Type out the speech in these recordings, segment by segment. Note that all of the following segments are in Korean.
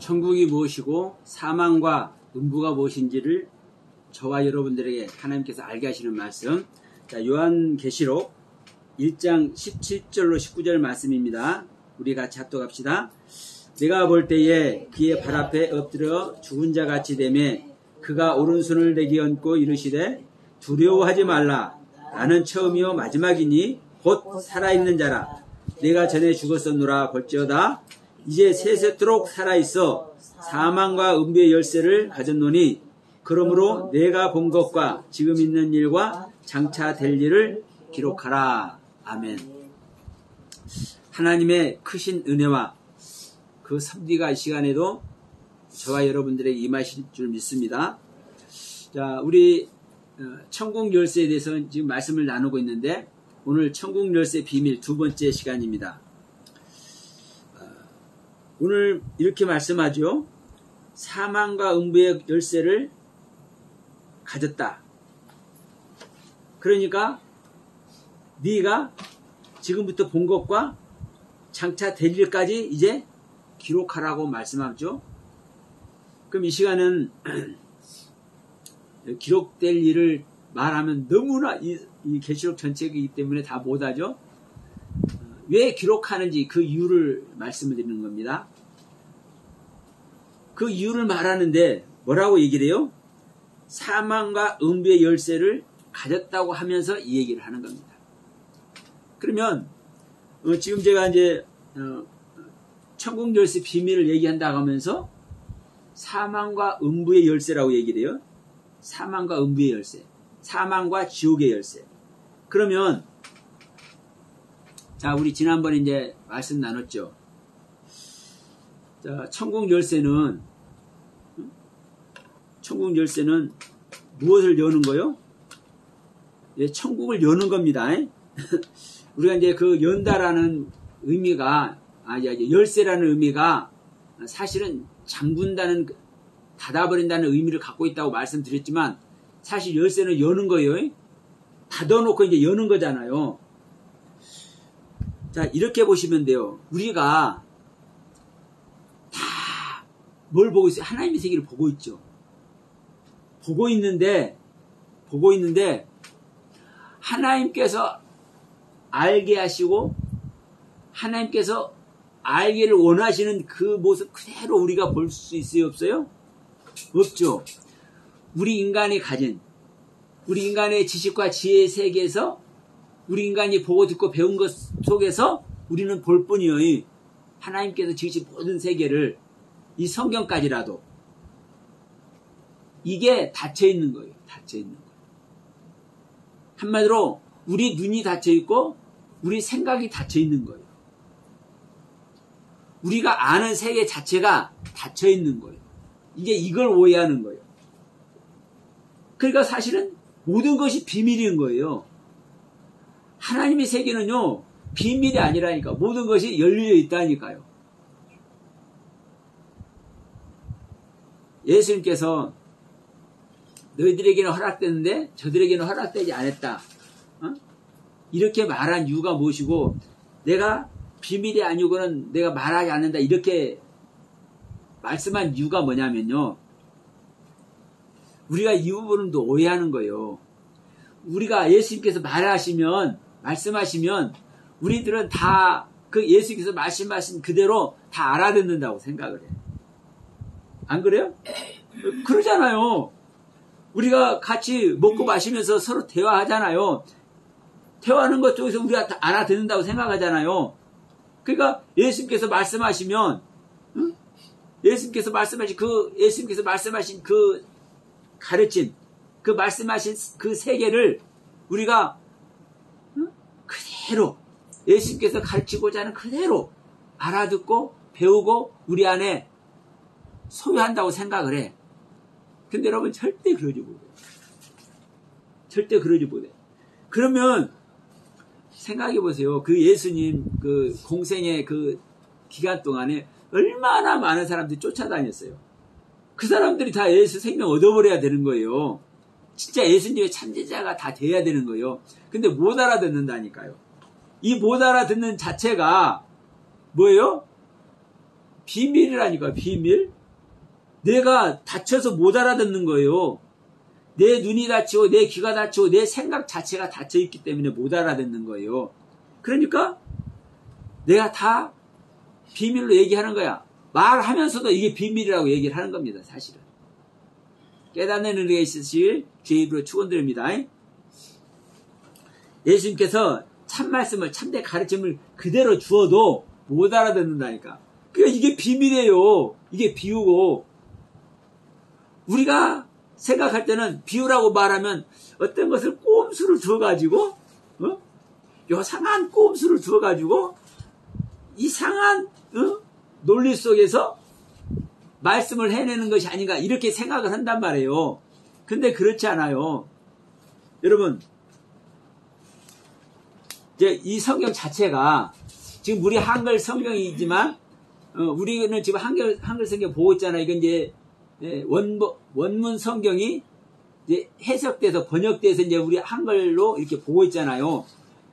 천국이 무엇이고 사망과 음부가 무엇인지를 저와 여러분들에게 하나님께서 알게 하시는 말씀. 자, 요한계시록 1장 17절로 19절 말씀입니다. 우리 같이 합독합시다. 내가 볼 때에 그의 발 앞에 엎드려 죽은 자 같이 되매 그가 오른손을 내게 얹고 이르시되 두려워하지 말라. 나는 처음이요 마지막이니 곧 살아있는 자라. 내가 전에 죽었었노라. 볼지어다 이제 세세토록 살아있어 사망과 음부의 열쇠를 가졌노니 그러므로 내가 본 것과 지금 있는 일과 장차 될 일을 기록하라. 아멘. 하나님의 크신 은혜와 그 섭리가 이 시간에도 저와 여러분들에게 임하실 줄 믿습니다. 자, 우리 천국 열쇠에 대해서 지금 말씀을 나누고 있는데 오늘 천국 열쇠 비밀 두 번째 시간입니다. 오늘 이렇게 말씀하죠. 사망과 음부의 열쇠를 가졌다. 그러니까 네가 지금부터 본 것과 장차 될 일까지 이제 기록하라고 말씀하죠. 그럼 이 시간은 기록될 일을 말하면 너무나 이 계시록 전체이기 때문에 다 못하죠. 왜 기록하는지 그 이유를 말씀을 드리는 겁니다. 그 이유를 말하는데 뭐라고 얘기를 해요? 사망과 음부의 열쇠를 가졌다고 하면서 이 얘기를 하는 겁니다. 그러면 지금 제가 이제 천국 열쇠 비밀을 얘기한다고 하면서 사망과 음부의 열쇠라고 얘기를 해요. 사망과 음부의 열쇠, 사망과 지옥의 열쇠. 그러면 자, 우리 지난번에 이제 말씀 나눴죠. 자, 천국 열쇠는 무엇을 여는 거요? 예, 천국을 여는 겁니다. 우리가 이제 그 연다라는 의미가, 열쇠라는 의미가 사실은 잠근다는, 닫아버린다는 의미를 갖고 있다고 말씀드렸지만 사실 열쇠는 여는 거예요. 닫아놓고 이제 여는 거잖아요. 자, 이렇게 보시면 돼요. 우리가 다 뭘 보고 있어요? 하나님의 세계를 보고 있죠. 보고 있는데 하나님께서 알게 하시고 하나님께서 알기를 원하시는 그 모습 그대로 우리가 볼 수 있어요? 없어요? 없죠. 우리 인간이 가진, 우리 인간의 지식과 지혜의 세계에서 우리 인간이 보고 듣고 배운 것 속에서 우리는 볼 뿐이요. 하나님께서 지으신 모든 세계를, 이 성경까지라도 이게 닫혀있는 거예요. 닫혀있는 거예요. 한마디로 우리 눈이 닫혀있고 우리 생각이 닫혀있는 거예요. 우리가 아는 세계 자체가 닫혀있는 거예요. 이게 이걸 오해하는 거예요. 그러니까 사실은 모든 것이 비밀인 거예요. 하나님의 세계는요, 비밀이 아니라니까. 모든 것이 열려 있다니까요. 예수님께서 너희들에게는 허락됐는데 저들에게는 허락되지 않았다. 이렇게 말한 이유가 무엇이고, 내가 비밀이 아니고는 내가 말하지 않는다. 이렇게 말씀한 이유가 뭐냐면요. 우리가 이 부분은 또 오해하는 거예요. 우리가 예수님께서 말씀하시면 우리들은 다 그 예수님께서 말씀하신 그대로 다 알아듣는다고 생각을 해요. 안 그래요? 그러잖아요. 우리가 같이 먹고 마시면서 서로 대화하잖아요. 대화하는 것 쪽에서 우리가 다 알아듣는다고 생각하잖아요. 그러니까 예수님께서 말씀하시면, 예수님께서 말씀하신 그 가르침, 그 말씀하신 그 세계를 우리가 그대로 예수님께서 가르치고자 하는 그대로 알아듣고 배우고 우리 안에 소유한다고 생각을 해. 근데 여러분 절대 그러지 못해. 절대 그러지 못해. 그러면 생각해 보세요. 그 예수님 그 공생의 그 기간 동안에 얼마나 많은 사람들이 쫓아다녔어요. 그 사람들이 다 예수 생명 얻어버려야 되는 거예요. 진짜 예수님의 참제자가 다 돼야 되는 거예요. 근데 못 알아듣는다니까요. 이 못 알아듣는 자체가 뭐예요? 비밀이라니까, 비밀. 내가 다쳐서 못 알아듣는 거예요. 내 눈이 다치고 내 귀가 다치고 내 생각 자체가 닫혀있기 때문에 못 알아듣는 거예요. 그러니까 내가 다 비밀로 얘기하는 거야. 말하면서도 이게 비밀이라고 얘기를 하는 겁니다. 사실은. 깨닫는 은혜가 있으실 주의 이름으로 축원드립니다. 예수님께서 참말씀을 참된 가르침을 그대로 주어도 못 알아듣는다니까. 그러니까 이게 비밀이에요. 이게 비유고. 우리가 생각할 때는 비유라고 말하면 어떤 것을 꼼수를 주어가지고 요상한 꼼수를 주어가지고 이상한 논리 속에서 말씀을 해내는 것이 아닌가 이렇게 생각을 한단 말이에요. 근데 그렇지 않아요. 여러분, 이제 이 성경 자체가 지금 우리 한글 성경이지만 우리는 지금 한글 성경 보고 있잖아요. 이건 이제 원문 성경이 이제 해석돼서 번역돼서 이제 우리 한글로 이렇게 보고 있잖아요.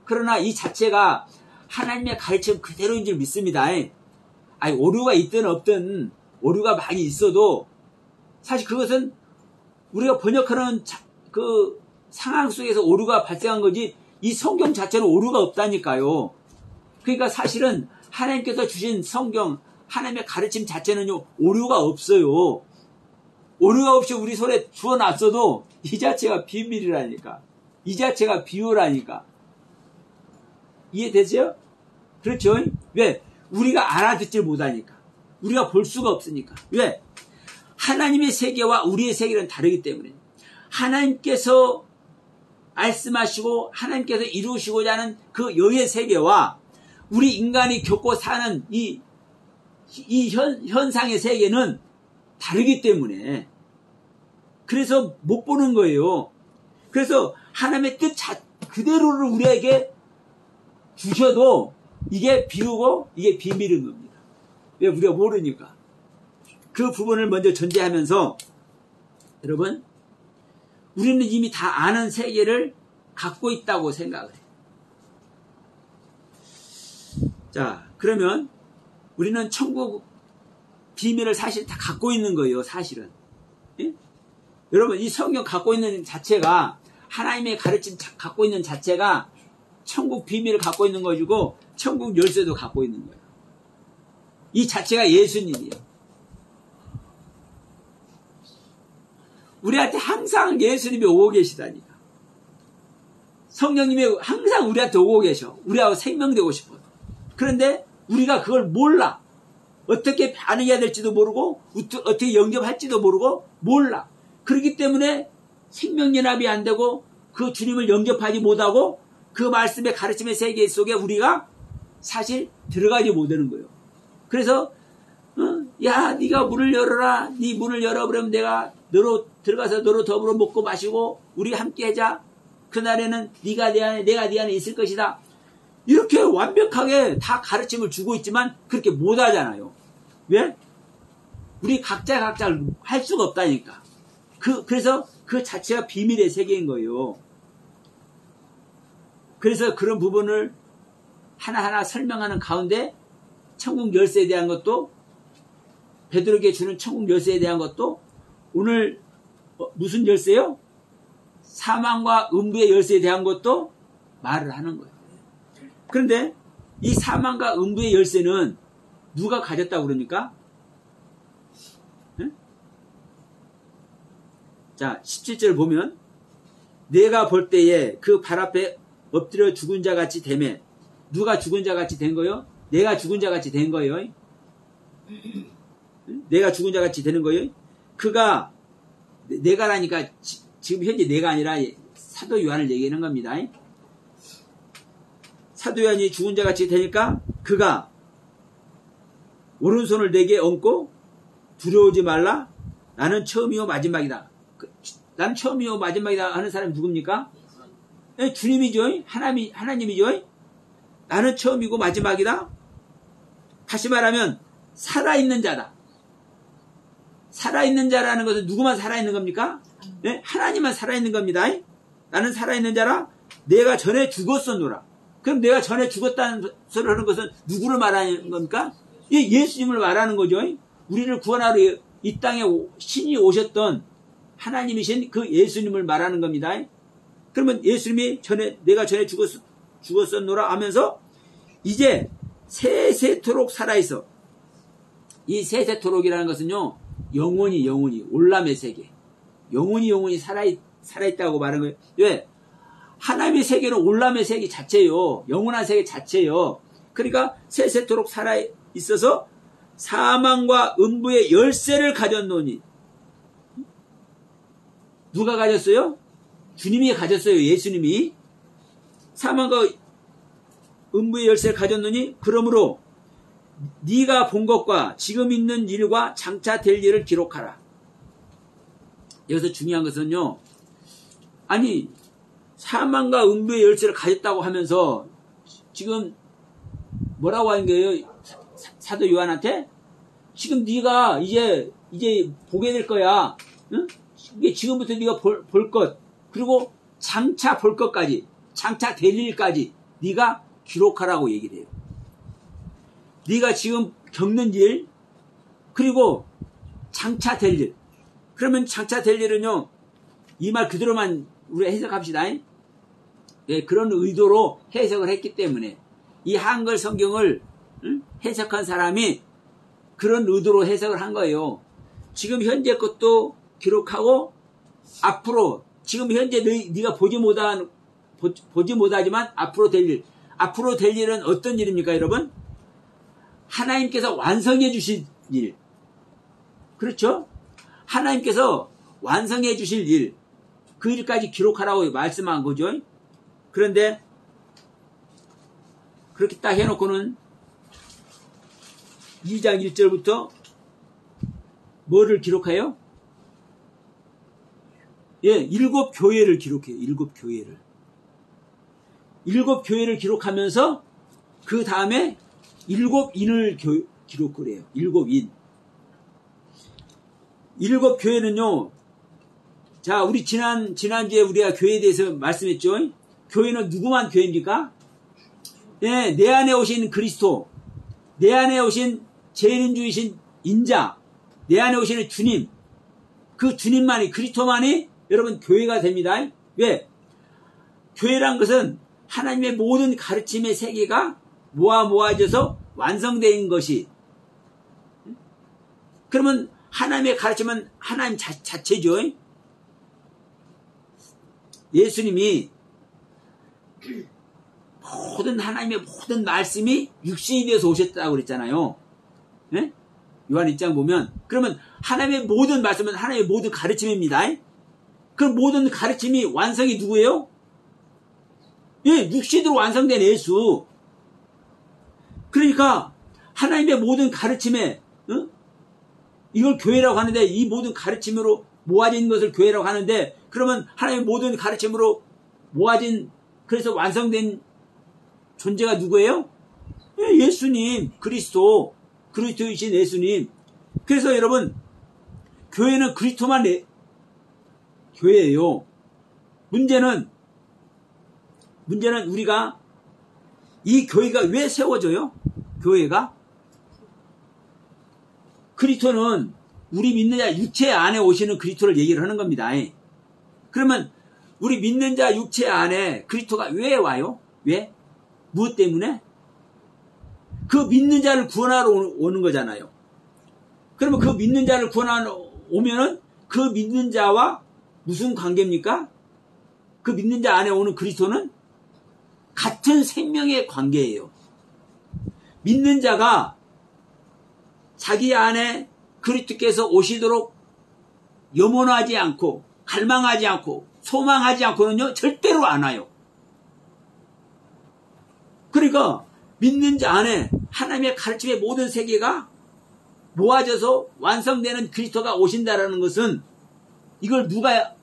그러나 이 자체가 하나님의 가르침 그대로인 줄 믿습니다. 아니, 오류가 있든 없든 오류가 많이 있어도 사실 그것은 우리가 번역하는 그 상황 속에서 오류가 발생한 거지 이 성경 자체는 오류가 없다니까요. 그러니까 사실은 하나님께서 주신 성경 하나님의 가르침 자체는요 오류가 없어요. 오류가 없이 우리 손에 주어놨어도 이 자체가 비밀이라니까. 이 자체가 비유라니까. 이해되죠? 그렇죠? 왜? 우리가 알아듣질 못하니까. 우리가 볼 수가 없으니까. 왜? 하나님의 세계와 우리의 세계는 다르기 때문에. 하나님께서 말씀하시고 하나님께서 이루시고자 하는 그 영의 세계와 우리 인간이 겪고 사는 이 현상의 세계는 다르기 때문에 그래서 못 보는 거예요. 그래서 하나님의 뜻 그대로를 우리에게 주셔도 이게 비우고 이게 비밀인 겁니다. 왜? 우리가 모르니까. 그 부분을 먼저 전제하면서 여러분 우리는 이미 다 아는 세계를 갖고 있다고 생각을 해요. 자, 그러면 우리는 천국 비밀을 사실 다 갖고 있는 거예요. 사실은. 예? 여러분 이 성경 갖고 있는 자체가 하나님의 가르침 갖고 있는 자체가 천국 비밀을 갖고 있는 것이고 천국 열쇠도 갖고 있는 거예요. 이 자체가 예수님이에요. 우리한테 항상 예수님이 오고 계시다니까. 성령님이 항상 우리한테 오고 계셔. 우리하고 생명되고 싶어. 그런데 우리가 그걸 몰라. 어떻게 반응해야 될지도 모르고 어떻게 영접할지도 모르고 몰라. 그렇기 때문에 생명연합이 안 되고 그 주님을 영접하지 못하고 그 말씀의 가르침의 세계 속에 우리가 사실 들어가지 못하는 거예요. 그래서 야 네가 문을 열어라. 네 문을 열어버리면 내가 너로 들어가서 너로 더불어 먹고 마시고 우리 함께 하자. 그날에는 네가 내 안에 내가 네 안에 있을 것이다. 이렇게 완벽하게 다 가르침을 주고 있지만 그렇게 못하잖아요. 왜? 우리 각자 할 수가 없다니까. 그래서 그 자체가 비밀의 세계인 거예요. 그래서 그런 부분을 하나하나 설명하는 가운데 천국 열쇠에 대한 것도 베드로에게 주는 천국 열쇠에 대한 것도 오늘 무슨 열쇠요? 사망과 음부의 열쇠에 대한 것도 말을 하는 거예요. 그런데 이 사망과 음부의 열쇠는 누가 가졌다고 그러니까? 네? 자, 17절 보면 내가 볼 때에 그 발 앞에 엎드려 죽은 자 같이 되매 누가 죽은 자 같이 된 거요? 내가 죽은 자 같이 된 거예요. 내가 죽은 자 같이 되는 거예요. 그가 내가라니까 지금 현재 내가 아니라 사도 요한을 얘기하는 겁니다. 사도 요한이 죽은 자 같이 되니까 그가 오른손을 내게 얹고 두려우지 말라. 나는 처음이요 마지막이다. 나는 처음이요 마지막이다 하는 사람이 누굽니까? 네, 주님이죠. 하나님이죠. 나는 처음이고 마지막이다. 다시 말하면 살아있는 자다. 살아있는 자라는 것은 누구만 살아있는 겁니까? 네? 하나님만 살아있는 겁니다. 나는 살아있는 자라. 내가 전에 죽었었노라. 그럼 내가 전에 죽었다는 소리를 하는 것은 누구를 말하는 겁니까? 예수님을 말하는 거죠. 우리를 구원하러 이 땅에 신이 오셨던 하나님이신 그 예수님을 말하는 겁니다. 그러면 예수님이 내가 전에 죽었었노라 하면서 이제 세세토록 살아있어. 이 세세토록이라는 것은요, 영원히 올람의 세계, 영원히 살아있다고 말하는 거예요. 왜? 하나님의 세계는 올람의 세계 자체예요. 영원한 세계 자체예요. 그러니까 세세토록 살아있어서 사망과 음부의 열쇠를 가졌노니. 누가 가졌어요? 주님이 가졌어요. 예수님이. 사망과 음부의 열쇠를 가졌노니 그러므로 네가 본 것과 지금 있는 일과 장차 될 일을 기록하라. 여기서 중요한 것은요, 아니 사망과 음부의 열쇠를 가졌다고 하면서 지금 뭐라고 하는 거예요? 사도 요한한테 지금 네가 이제 보게 될 거야. 응? 이게 지금부터 네가 볼 것, 그리고 장차 볼 것까지, 장차 될 일까지 네가 기록하라고 얘기를 해요. 네가 지금 겪는 일, 그리고 장차 될 일. 그러면 장차 될 일은요, 이 말 그대로만 우리가 해석합시다. 네, 그런 의도로 해석을 했기 때문에 이 한글 성경을 해석한 사람이 그런 의도로 해석을 한 거예요. 지금 현재 것도 기록하고 앞으로 지금 현재 네가 보지 못하지만 앞으로 될 일은 어떤 일입니까, 여러분? 하나님께서 완성해 주실 일. 그렇죠? 하나님께서 완성해 주실 일, 그 일까지 기록하라고 말씀한 거죠. 그런데 그렇게 딱 해놓고는 2장 1절부터 뭐를 기록해요? 예, 7교회를 기록해요. 7교회를. 7교회를 기록하면서 그 다음에 7인을 기록을 해요. 7인. 7교회는요, 자, 우리 지난주에 우리가 교회에 대해서 말씀했죠? 교회는 누구만 교회입니까? 예, 내 안에 오신 그리스도, 내 안에 오신 재림주이신 인자, 내 안에 오시는 주님, 그 주님만이, 그리스도만이 여러분 교회가 됩니다. 왜? 교회란 것은 하나님의 모든 가르침의 세계가 모아져서 완성된 것이. 그러면 하나님의 가르침은 하나님 자체죠. 예수님이 하나님의 모든 말씀이 육신이 되어서 오셨다고 그랬잖아요. 네? 요한 1장 보면, 그러면 하나님의 모든 말씀은 하나님의 모든 가르침입니다. 그 모든 가르침이 완성이 누구예요? 예, 육신으로 완성된 예수. 그러니까 하나님의 모든 가르침에 이걸 교회라고 하는데, 이 모든 가르침으로 모아진 것을 교회라고 하는데, 그러면 하나님의 모든 가르침으로 모아진, 그래서 완성된 존재가 누구예요? 예, 예수님, 그리스도이신 예수님. 그래서 여러분, 교회는 그리스도만 교회예요. 문제는 우리가 이 교회가 왜 세워져요? 교회가? 그리스도는 우리 믿는 자 육체 안에 오시는 그리스도를 얘기를 하는 겁니다. 그러면 우리 믿는 자 육체 안에 그리스도가 왜 와요? 왜? 무엇 때문에? 그 믿는 자를 구원하러 오는 거잖아요. 그러면 그 믿는 자를 구원하러 오면은 그 믿는 자와 무슨 관계입니까? 그 믿는 자 안에 오는 그리스도는 같은 생명의 관계예요. 믿는 자가 자기 안에 그리스도께서 오시도록 염원하지 않고 갈망하지 않고 소망하지 않고는요, 절대로 안 와요. 그러니까 믿는 자 안에 하나님의 가르침의 모든 세계가 모아져서 완성되는 그리스도가 오신다라는 것은, 이걸 누가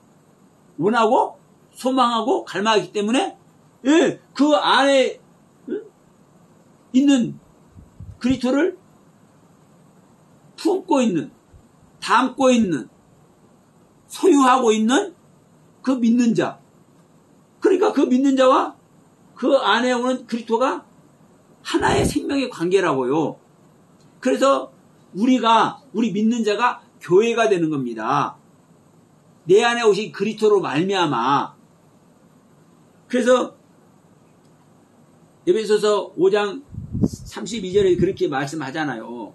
원하고 소망하고 갈망하기 때문에, 예, 그 안에 있는 그리스도를 품고 있는, 담고 있는, 소유하고 있는 그 믿는 자. 그러니까 그 믿는 자와 그 안에 오는 그리스도가 하나의 생명의 관계라고요. 그래서 우리 믿는 자가 교회가 되는 겁니다. 내 안에 오신 그리스도로 말미암아. 그래서 에베소서 5장 32절에 그렇게 말씀하잖아요.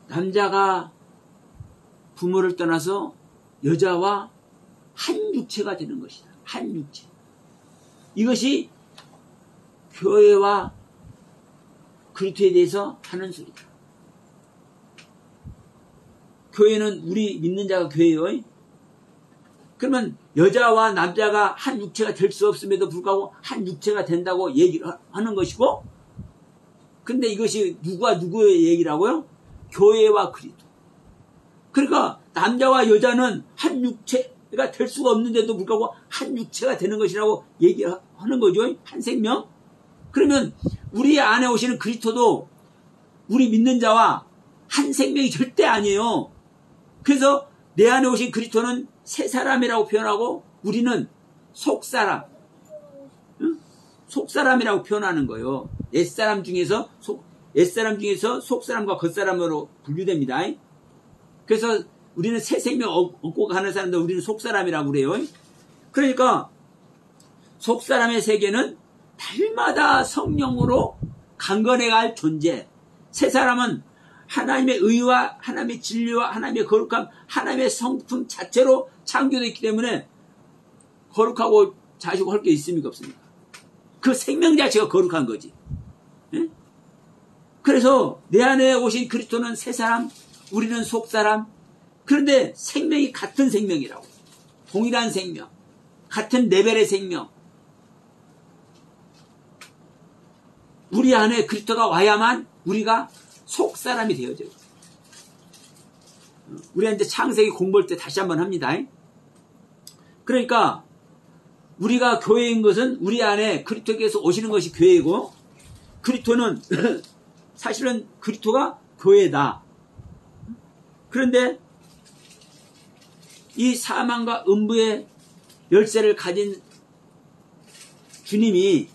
남자가 부모를 떠나서 여자와 한 육체가 되는 것이다. 한 육체. 이것이 교회와 그리스도에 대해서 하는 소리다. 교회는 우리 믿는 자가 교회예요. 그러면 여자와 남자가 한 육체가 될 수 없음에도 불구하고 한 육체가 된다고 얘기를 하는 것이고, 근데 이것이 누구의 얘기라고요? 교회와 그리스도. 그러니까 남자와 여자는 한 육체가 될 수가 없는데도 불구하고 한 육체가 되는 것이라고 얘기하는 거죠. 한 생명. 그러면 우리 안에 오시는 그리스도도 우리 믿는 자와 한 생명이 절대 아니에요. 그래서 내 안에 오신 그리스도는 새 사람이라고 표현하고 우리는 속사람, 속사람이라고 표현하는 거예요. 옛사람 중에서 속사람과 겉사람으로 분류됩니다. 그래서 우리는 새 생명 얻고 가는 사람들 우리는 속사람이라고 그래요. 그러니까 속사람의 세계는 달마다 성령으로 강건해갈 존재. 새 사람은 하나님의 의와 하나님의 진리와 하나님의 거룩함, 하나님의 성품 자체로 창조되어 있기 때문에 거룩하고 자시고 할 게 있습니까? 없습니까? 그 생명 자체가 거룩한 거지. 예? 그래서 내 안에 오신 그리스도는 새 사람, 우리는 속 사람. 그런데 생명이 같은 생명이라고. 동일한 생명. 같은 레벨의 생명. 우리 안에 그리스도가 와야만 우리가 속 사람이 되어져요. 우리가 이제 창세기 공부할 때 다시 한번 합니다. 그러니까 우리가 교회인 것은 우리 안에 그리스도께서 오시는 것이 교회이고, 그리스도는 사실은 그리스도가 교회다. 그런데 이 사망과 음부의 열쇠를 가진 주님이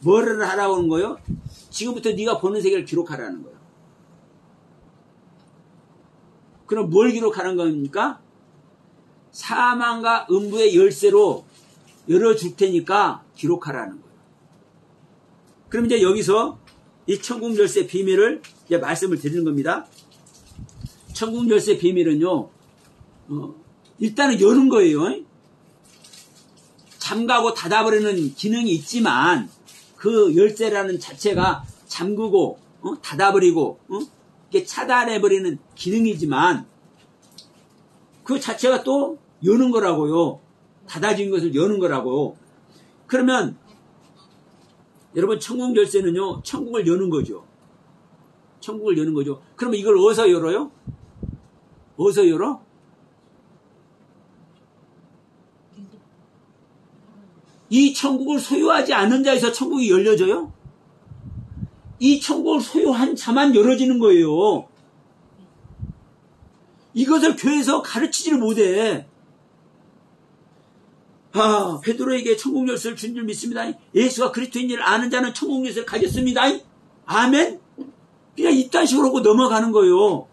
뭐를 하라고 하는 거예요? 지금부터 네가 보는 세계를 기록하라는 거예요. 그럼 뭘 기록하는 겁니까? 사망과 음부의 열쇠로 열어줄 테니까 기록하라는 거예요. 그럼 이제 여기서 이 천국 열쇠 비밀을 이제 말씀을 드리는 겁니다. 천국 열쇠 비밀은요, 일단은 여는 거예요. 잠가고 닫아버리는 기능이 있지만, 그 열쇠라는 자체가 잠그고, 닫아버리고, 이게 차단해버리는 기능이지만, 그 자체가 또 여는 거라고요. 닫아진 것을 여는 거라고. 그러면 여러분, 천국 열쇠는요, 천국을 여는 거죠. 천국을 여는 거죠. 그러면 이걸 어디서 열어요? 어디서 열어? 이 천국을 소유하지 않은 자에서 천국이 열려져요? 이 천국을 소유한 자만 열어지는 거예요. 이것을 교회에서 가르치지를 못해. 베드로에게 천국 열쇠를 준 줄 믿습니다. 예수가 그리스도인 줄 아는 자는 천국 열쇠를 가졌습니다. 아멘? 그냥 이딴 식으로 하고 넘어가는 거예요.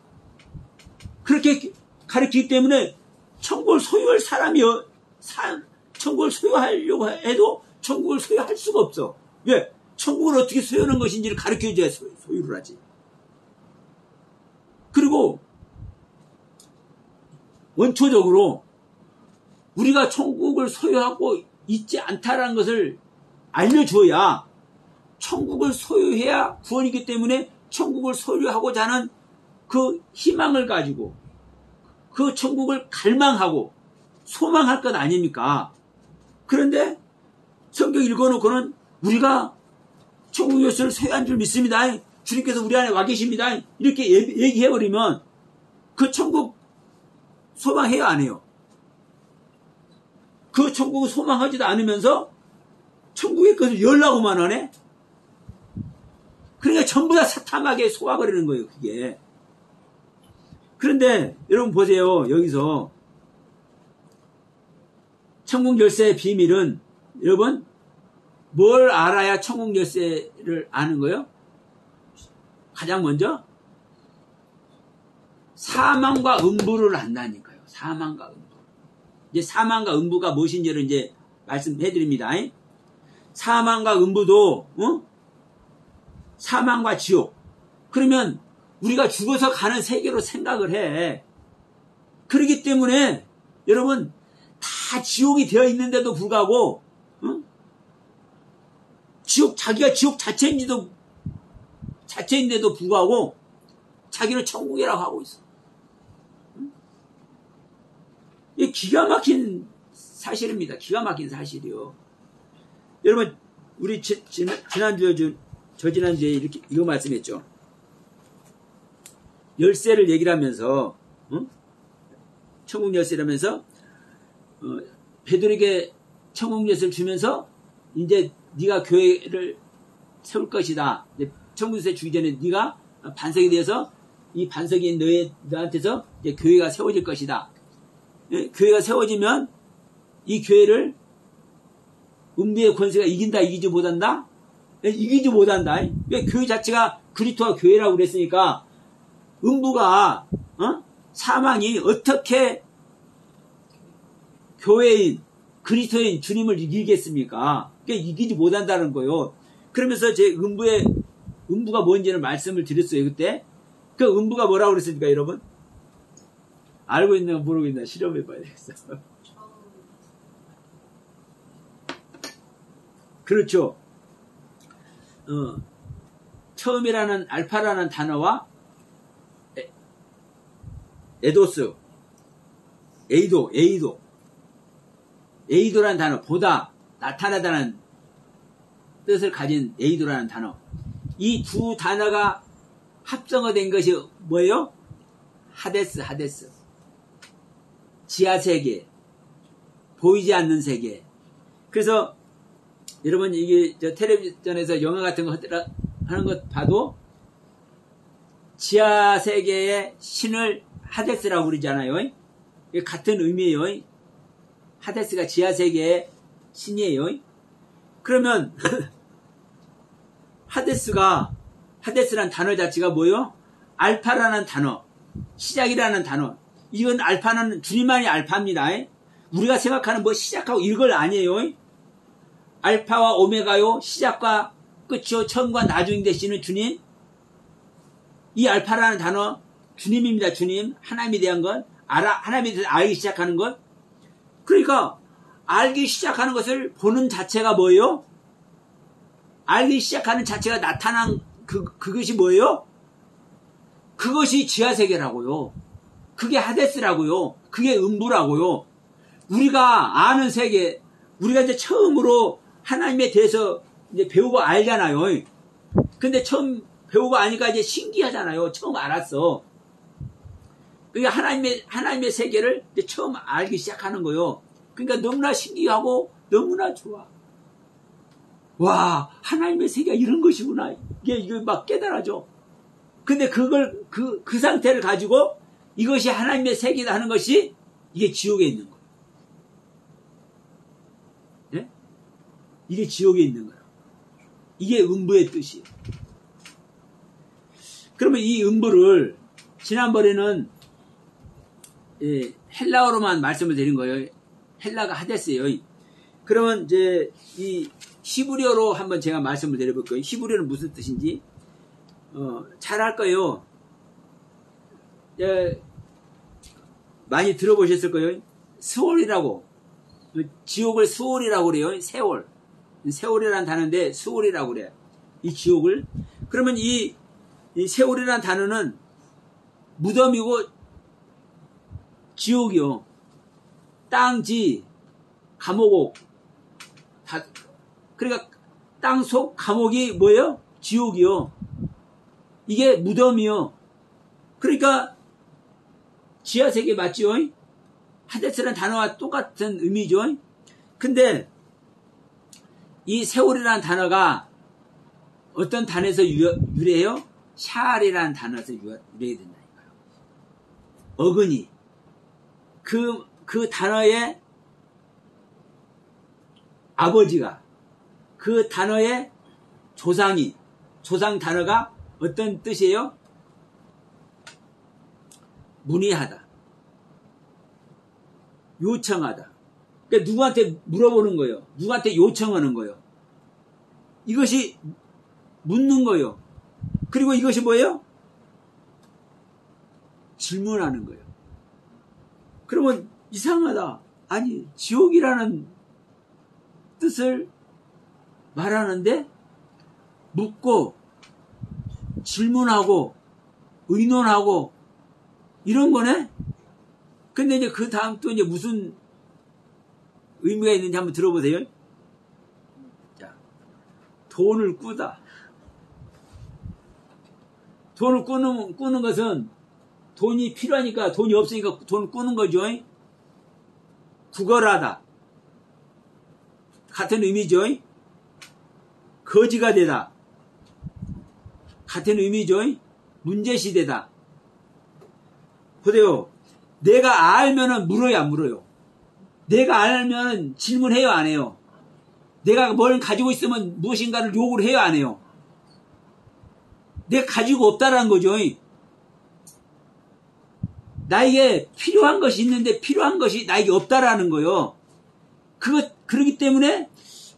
그렇게 가르치기 때문에 천국을 소유할 사람이 천국을 소유하려고 해도 천국을 소유할 수가 없어. 왜? 천국을 어떻게 소유하는 것인지를 가르쳐줘야 소유를 하지. 그리고 원초적으로 우리가 천국을 소유하고 있지 않다라는 것을 알려줘야, 천국을 소유해야 구원이기 때문에 천국을 소유하고자 하는 그 희망을 가지고 그 천국을 갈망하고 소망할 것 아닙니까? 그런데 성경 읽어놓고는 우리가 천국 열쇠를 소유한 줄 믿습니다. 주님께서 우리 안에 와 계십니다. 이렇게 얘기해버리면 그 천국 소망해요, 안 해요? 그 천국을 소망하지도 않으면서 천국의 것을 열라고만 하네? 그러니까 전부 다 사탐하게 속아버리는 거예요, 그게. 그런데 여러분 보세요. 여기서 천국 열쇠의 비밀은, 여러분, 뭘 알아야 천국 열쇠를 아는 거예요? 가장 먼저 사망과 음부를 안다니까요. 사망과 음부. 이제 사망과 음부가 무엇인지를 이제 말씀해 드립니다. 사망과 음부도 사망과 지옥. 그러면 우리가 죽어서 가는 세계로 생각을 해. 그렇기 때문에 여러분 다 지옥이 되어 있는데도 불구하고 자기가 지옥 자체인데도 불구하고 자기를 천국이라고 하고 있어. 이게 기가 막힌 사실입니다. 기가 막힌 사실이요. 여러분 우리 지난주에 이렇게 이거 말씀했죠. 열쇠를 얘기를 하면서 천국 열쇠를 하면서 베드로에게 천국 열쇠를 주면서 이제 네가 교회를 세울 것이다. 천국 열쇠 주기 전에 네가 반석이 되어서 이 반석이 너한테서 이제 교회가 세워질 것이다. 교회가 세워지면 이 교회를 음부의 권세가 이긴다, 이기지 못한다? 이기지 못한다. 왜 교회 자체가 그리스도와 교회라고 그랬으니까 음부가 사망이 어떻게 교회인 그리스도인 주님을 이기겠습니까? 그러니까 이기지 못한다는 거예요. 그러면서 제 음부가 뭔지를 말씀을 드렸어요. 그때 그 음부가 뭐라고 그랬습니까, 여러분? 알고 있나 모르고 있나 실험해 봐야 되겠어. 그렇죠. 처음이라는 알파라는 단어와 에도스, 에이도라는 단어, 보다, 나타나다는 뜻을 가진 에이도라는 단어. 이 두 단어가 합성어된 것이 뭐예요? 하데스. 지하세계, 보이지 않는 세계. 그래서 여러분 이게 텔레비전에서 영화 같은 거 하는 것 봐도 지하세계의 신을 하데스라고 그러잖아요. 같은 의미예요. 하데스가 지하세계의 신이에요. 그러면 하데스란 단어 자체가 뭐예요? 알파라는 단어, 시작이라는 단어. 이건 알파는 주님만이 알파입니다. 우리가 생각하는 뭐 시작하고 이걸 아니에요. 알파와 오메가요, 시작과 끝이요, 처음과 나중이 되시는 주님. 이 알파라는 단어 주님입니다. 주님. 하나님에 대한 것, 하나님에 대해서 알기 시작하는 것. 그러니까 알기 시작하는 것을 보는 자체가 뭐예요? 알기 시작하는 자체가 나타난 그것이 뭐예요? 그것이 지하세계라고요. 그게 하데스라고요. 그게 음부라고요. 우리가 아는 세계, 우리가 이제 처음으로 하나님에 대해서 이제 배우고 알잖아요. 근데 처음 배우고 아니까 이제 신기하잖아요. 처음 알았어. 그러니까 하나님의 세계를 이제 처음 알기 시작하는 거예요. 그러니까 너무나 신기하고 너무나 좋아. 와, 하나님의 세계가 이런 것이구나. 이게 막 깨달아져. 근데 그걸, 그 상태를 가지고 이것이 하나님의 세계다 하는 것이 이게 지옥에 있는 거예요. 네? 이게 지옥에 있는 거예요. 이게 음부의 뜻이에요. 그러면 이 음부를 지난번에는 헬라어로만 말씀을 드린 거예요. 헬라가 하데스예요. 그러면 이제 이 히브리어로 한번 제가 말씀을 드려볼 거예요. 히브리어는 무슨 뜻인지 잘 할 거예요. 많이 들어보셨을 거예요. 스월이라고, 지옥을 스월이라고 그래요. 세월이라는 단어인데 스월이라고 그래요. 이 지옥을. 그러면 이 세월이라는 단어는 무덤이고 지옥이요. 땅지, 감옥. 그러니까 땅속 감옥이 뭐예요? 지옥이요. 이게 무덤이요. 그러니까 지하세계 맞죠? 하데스라는 단어와 똑같은 의미죠. 근데 이 세월이라는 단어가 어떤 단어에서 유래해요? 샤알이라는 단어에서 유래가 된다니까요. 어근이. 그 단어의 아버지가, 그 단어의 조상 단어가 어떤 뜻이에요? 문의하다, 요청하다. 그러니까 누구한테 물어보는 거예요. 누구한테 요청하는 거예요. 이것이 묻는 거예요. 그리고 이것이 뭐예요? 질문하는 거예요. 그러면 이상하다. 아니, 지옥이라는 뜻을 말하는데 묻고 질문하고 의논하고 이런 거네? 근데 이제 그 다음 또 이제 무슨 의미가 있는지 한번 들어보세요. 자, 돈을 꾸다. 돈을 꾸는 것은 돈이 필요하니까, 돈이 없으니까 돈을 꾸는 거죠. 구걸하다. 같은 의미죠. 거지가 되다. 같은 의미죠. 문제시되다. 보세요. 내가 알면은 물어요, 안 물어요? 내가 알면은 질문해요, 안 해요? 내가 뭘 가지고 있으면 무엇인가를 요구를 해요, 안 해요? 내가 가지고 없다라는 거죠. 나에게 필요한 것이 있는데 필요한 것이 나에게 없다라는 거요. 그러기 때문에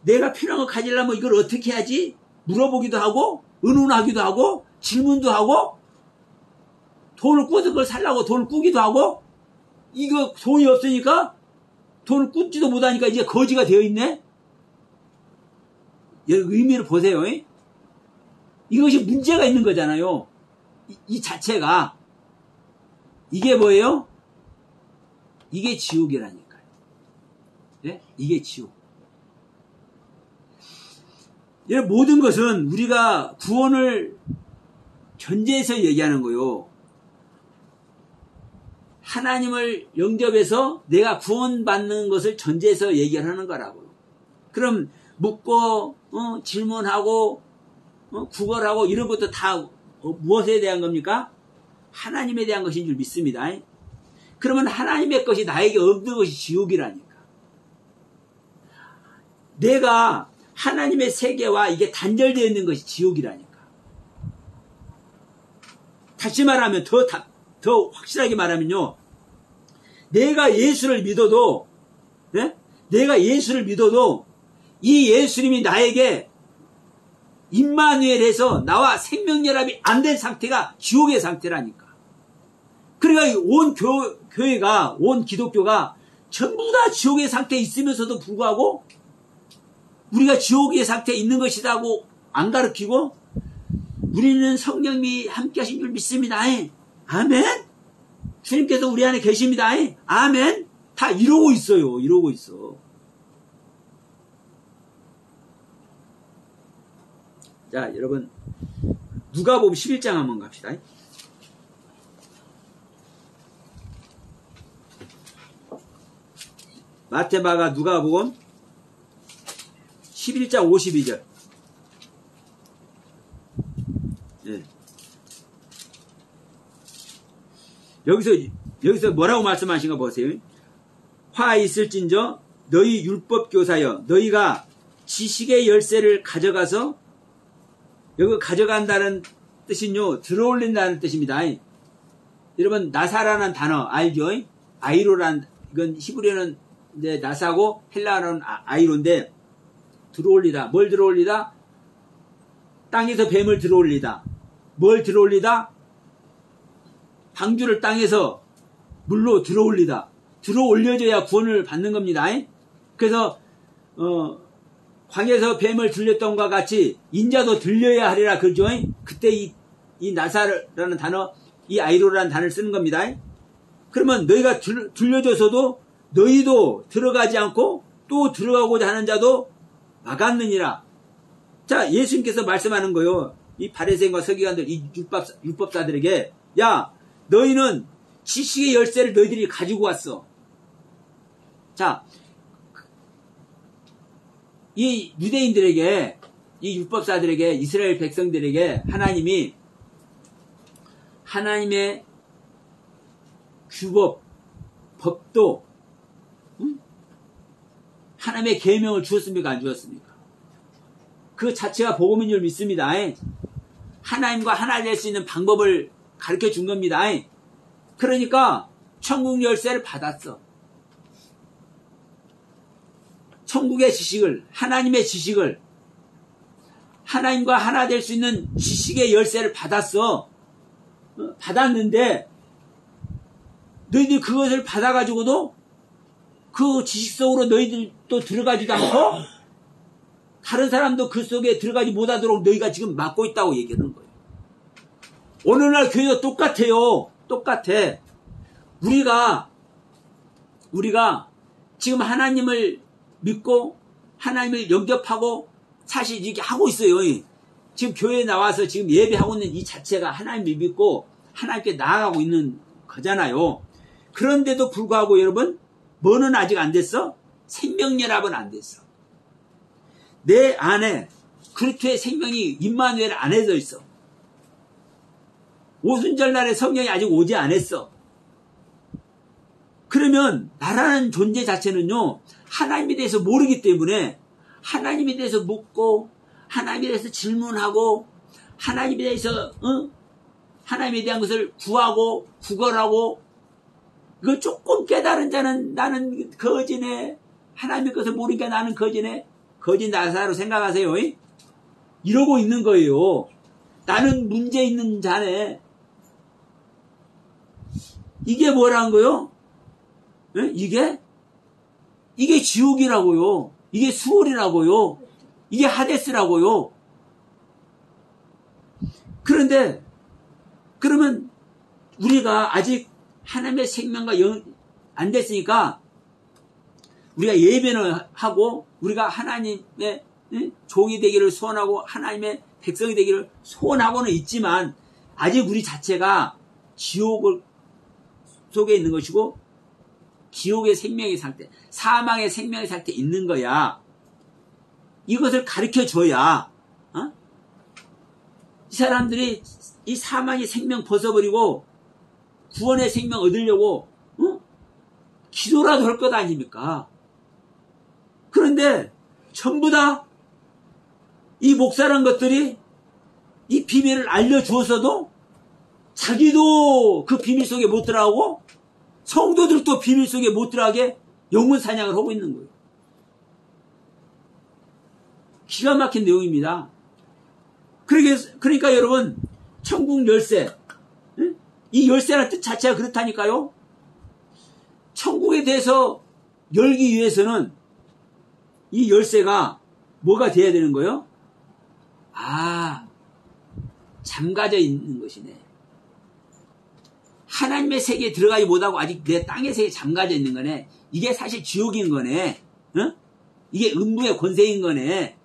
내가 필요한 거 가지려면 이걸 어떻게 하지? 물어보기도 하고, 의논하기도 하고, 질문도 하고, 돈을 꾸서 그걸 살라고 돈을 꾸기도 하고, 이거 돈이 없으니까 돈을 꾸지도 못하니까 이제 거지가 되어 있네? 의미를 보세요. 이것이 문제가 있는 거잖아요. 이 자체가. 이게 뭐예요? 이게 지옥이라니까요. 네? 이게 지옥. 모든 것은 우리가 구원을 전제해서 얘기하는 거요. 하나님을 영접해서 내가 구원받는 것을 전제해서 얘기를 하는 거라고요. 그럼 묻고 질문하고 구걸하고 이런 것도 다 무엇에 대한 겁니까? 하나님에 대한 것인 줄 믿습니다. 그러면 하나님의 것이 나에게 없는 것이 지옥이라니까. 내가 하나님의 세계와 이게 단절되어 있는 것이 지옥이라니까. 다시 말하면 더 확실하게 말하면요. 내가 예수를 믿어도, 네? 내가 예수를 믿어도 이 예수님이 나에게 임마누엘해서 나와 생명연합이 안 된 상태가 지옥의 상태라니까. 그러니까 온 교회가, 온 기독교가 전부 다 지옥의 상태에 있으면서도 불구하고 우리가 지옥의 상태에 있는 것이라고 안 가르치고 우리는 성령님이 함께 하신 줄 믿습니다. 아멘. 주님께서 우리 안에 계십니다. 아멘. 다 이러고 있어요. 이러고 있어. 자, 여러분 누가복음 11장 한번 갑시다. 마태, 마가, 누가복음 11장 52절. 예. 여기서 뭐라고 말씀하신가 보세요. 화 있을진저 너희 율법교사여 너희가 지식의 열쇠를 가져가서, 여기 가져간다는 뜻은요 들어올린다는 뜻입니다. 여러분 나사라는 단어 알죠? 아이로란, 이건 히브리어는 이제 나사고 헬라어는 아이로인데, 들어올리다. 뭘 들어올리다? 땅에서 뱀을 들어올리다. 뭘 들어올리다? 방주를 땅에서 물로 들어올리다. 들어올려져야 구원을 받는 겁니다. 그래서 광에서 뱀을 들렸던 것과 같이 인자도 들려야 하리라 그러죠. 그때 이 나사라는 단어, 이 아이로라는 단어를 쓰는 겁니다. 그러면 너희가 들려줘서도 너희도 들어가지 않고 또 들어가고자 하는 자도 막았느니라. 자, 예수님께서 말씀하는 거요. 이 바리새인과 서기관들, 이 율법사들에게, 야, 너희는 지식의 열쇠를 너희들이 가지고 왔어. 자, 이 유대인들에게, 이 율법사들에게, 이스라엘 백성들에게 하나님이 하나님의 규법, 법도, 하나님의 계명을 주었습니까? 안 주었습니까? 그 자체가 복음인 줄 믿습니다. 하나님과 하나 될 수 있는 방법을 가르쳐 준 겁니다. 그러니까 천국 열쇠를 받았어. 천국의 지식을, 하나님의 지식을, 하나님과 하나 될 수 있는 지식의 열쇠를 받았어. 받았는데 너희들이 그것을 받아가지고도 그 지식 속으로 너희들도 들어가지도 않고 다른 사람도 그 속에 들어가지 못하도록 너희가 지금 막고 있다고 얘기하는 거예요. 오늘날 교회도 똑같아요. 똑같아. 우리가 지금 하나님을 믿고 하나님을 영접하고 사실 이렇게 하고 있어요. 지금 교회에 나와서 지금 예배하고 있는 이 자체가 하나님을 믿고 하나님께 나아가고 있는 거잖아요. 그런데도 불구하고 여러분, 뭐는 아직 안 됐어? 생명연합은 안 됐어. 내 안에 그리스도의 생명이 임마누엘 안에 져 있어. 오순절 날에 성령이 아직 오지 않았어. 그러면 나라는 존재 자체는요, 하나님에 대해서 모르기 때문에 하나님에 대해서 묻고 하나님에 대해서 질문하고 하나님에 대해서 하나님에 대한 것을 구하고 구걸하고, 이거 조금 깨달은 자는 나는 거지네, 하나님의 것을 모르니까 나는 거지네, 거짓 나사로 생각하세요. 이러고 있는 거예요. 나는 문제 있는 자네. 이게 뭐라는 거요? 이게 지옥이라고요. 이게 수월이라고요. 이게 하데스라고요. 그런데 그러면 우리가 아직 하나님의 생명과 안 됐으니까 우리가 예배는 하고 우리가 하나님의 종이 되기를 소원하고 하나님의 백성이 되기를 소원하고는 있지만 아직 우리 자체가 지옥 속에 있는 것이고 지옥의 생명의 상태, 사망의 생명의 상태에 있는 거야. 이것을 가르쳐줘야 이 사람들이 이 사망의 생명 벗어버리고 구원의 생명 얻으려고 기도라도 할 것 아닙니까? 그런데 전부 다 이 목사란 것들이 이 비밀을 알려주었어도 자기도 그 비밀 속에 못 들어가고 성도들도 비밀 속에 못 들어가게 영혼 사냥을 하고 있는 거예요. 기가 막힌 내용입니다. 그러니까 여러분, 천국 열쇠, 이 열쇠라는 뜻 자체가 그렇다니까요. 천국에 대해서 열기 위해서는 이 열쇠가 뭐가 돼야 되는 거예요? 잠가져 있는 것이네. 하나님의 세계에 들어가지 못하고 아직 내 땅의 세계에 잠가져 있는 거네. 이게 사실 지옥인 거네. 이게 음부의 권세인 거네.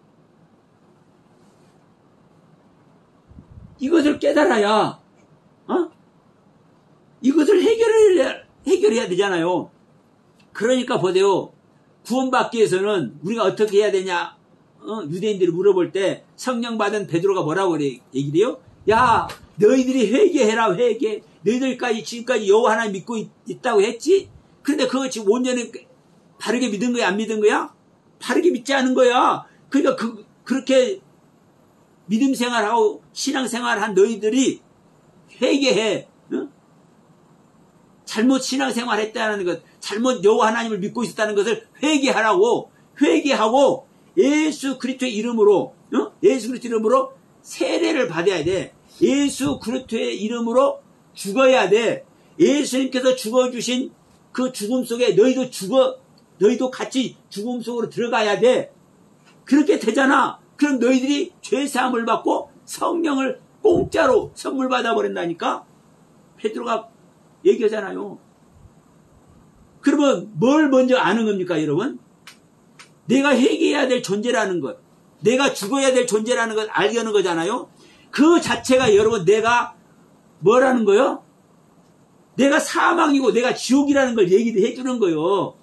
이것을 깨달아야 이것을 해결해야 되잖아요. 그러니까 보세요. 구원받기 위해서는 우리가 어떻게 해야 되냐? 유대인들이 물어볼 때 성령 받은 베드로가 뭐라고 얘기를 해요? 야, 너희들이 회개해라, 회개. 너희들까지 지금까지 여호와 하나님 믿고 있다고 했지? 그런데 그거 지금 온전히 바르게 믿은 거야, 안 믿은 거야? 바르게 믿지 않은 거야. 그러니까 그렇게 믿음 생활하고 신앙 생활한 너희들이 회개해. 잘못 신앙 생활했다는 것, 잘못 여호와 하나님을 믿고 있었다는 것을 회개하라고. 회개하고 예수 그리스도의 이름으로, 예수 그리스도의 이름으로 세례를 받아야 돼. 예수 그리스도의 이름으로 죽어야 돼. 예수님께서 죽어주신 그 죽음 속에 너희도 같이 죽음 속으로 들어가야 돼. 그렇게 되잖아. 그럼 너희들이 죄사함을 받고 성령을 공짜로 선물 받아버린다니까. 베드로가 얘기하잖아요. 그러면 뭘 먼저 아는 겁니까, 여러분? 내가 회개해야 될 존재라는 것, 내가 죽어야 될 존재라는 걸 알려는 거잖아요. 그 자체가 여러분, 내가 뭐라는 거요? 내가 사망이고 내가 지옥이라는 걸 얘기를 해주는 거요.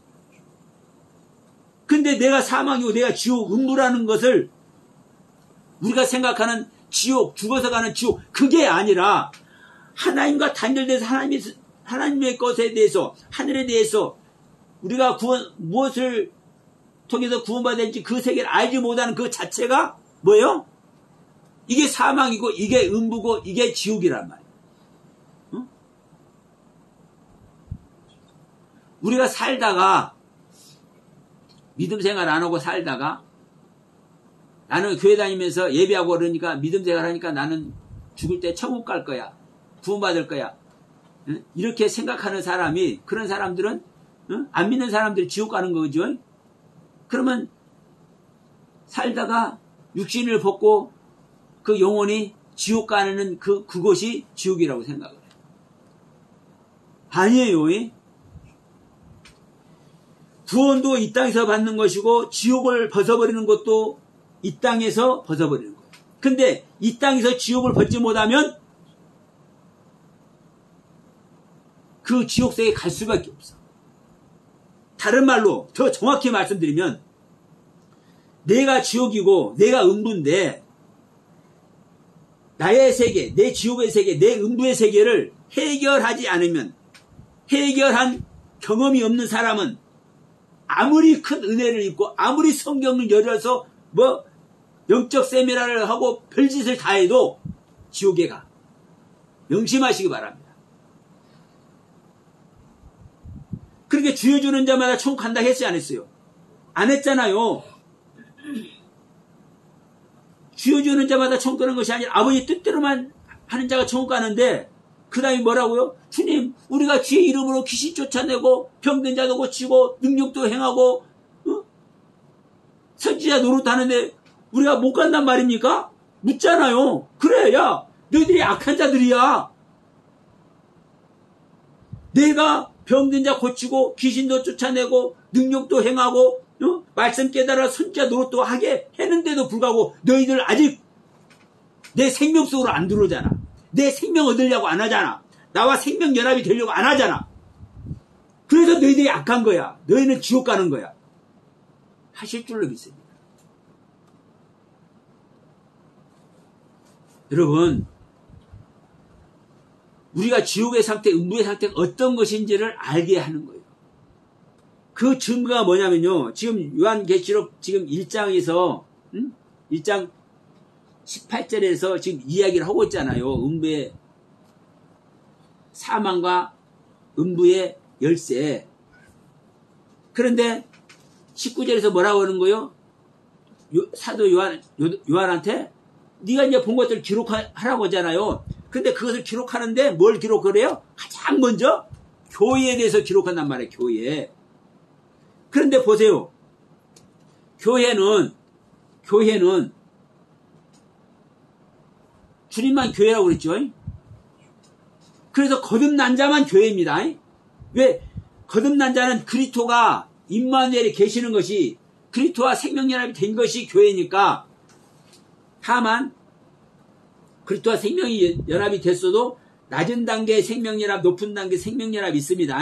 근데 내가 사망이고 내가 지옥, 음부라는 것을 우리가 생각하는 지옥, 죽어서 가는 지옥, 그게 아니라 하나님과 단절돼서 하나님의 것에 대해서, 하늘에 대해서 우리가 무엇을 통해서 구원받아야 될지 그 세계를 알지 못하는 그 자체가 뭐예요? 이게 사망이고 이게 음부고 이게 지옥이란 말이에요. 어? 우리가 살다가 믿음 생활 안 하고 살다가 나는 교회 다니면서 예배하고 그러니까 믿음 생활 하니까 나는 죽을 때 천국 갈 거야. 구원받을 거야. 이렇게 생각하는 사람이, 그런 사람들은 안 믿는 사람들이 지옥 가는 거죠. 그러면 살다가 육신을 벗고 그 영혼이 지옥 가는 그곳이 지옥이라고 생각을 해요. 아니에요. 구원도 이 땅에서 받는 것이고 지옥을 벗어버리는 것도 이 땅에서 벗어버리는 거예요. 근데 이 땅에서 지옥을 벗지 못하면 그 지옥세에 갈 수밖에 없어. 다른 말로 더 정확히 말씀드리면 내가 지옥이고 내가 음부인데 나의 세계, 내 지옥의 세계, 내 음부의 세계를 해결하지 않으면, 해결한 경험이 없는 사람은 아무리 큰 은혜를 입고 아무리 성경을 열어서 영적 세미나를 하고 별짓을 다 해도 지옥에 가. 명심하시기 바랍니다. 그렇게 주여 주는 자마다 천국 간다 했지 않았어요? 안 했잖아요. 주여 주는 자마다 천국 가는 것이 아니라 아버지 뜻대로만 하는 자가 천국 가는데, 그 다음에 뭐라고요? 주님, 우리가 주의 이름으로 귀신 쫓아내고 병든 자도 고치고 능력도 행하고 선지자 노릇하는데 우리가 못 간단 말입니까? 묻잖아요. 그래, 야, 너희들이 악한 자들이야. 내가 병든 자 고치고 귀신도 쫓아내고 능력도 행하고 말씀 깨달아 선지자 노릇도 하게 했는데도 불구하고 너희들 아직 내 생명 속으로 안 들어오잖아. 내 생명 얻으려고 안 하잖아. 나와 생명 연합이 되려고 안 하잖아. 그래서 너희들이 악한 거야. 너희는 지옥 가는 거야. 하실 줄로 믿습니다. 여러분, 우리가 지옥의 상태, 음부의 상태가 어떤 것인지를 알게 하는 거예요. 그 증거가 뭐냐면요. 지금 요한계시록 지금 1장에서 1장 18절에서 지금 이야기를 하고 있잖아요. 음부의 사망과 음부의 열쇠. 그런데 19절에서 뭐라고 하는 거예요? 사도 요한한테 네가 이제 본 것들을 기록하라고 하잖아요. 근데 그것을 기록하는데 뭘 기록을 해요? 가장 먼저 교회에 대해서 기록한단 말이에요. 교회. 그런데 보세요. 교회는 주님만 교회라고 그랬죠. 그래서 거듭난 자만 교회입니다. 왜? 거듭난 자는 그리스도가 임마누엘에 계시는 것이, 그리스도와 생명연합이 된 것이 교회니까. 다만 그리스도와 생명이 연합이 됐어도 낮은 단계의 생명연합, 높은 단계의 생명연합이 있습니다.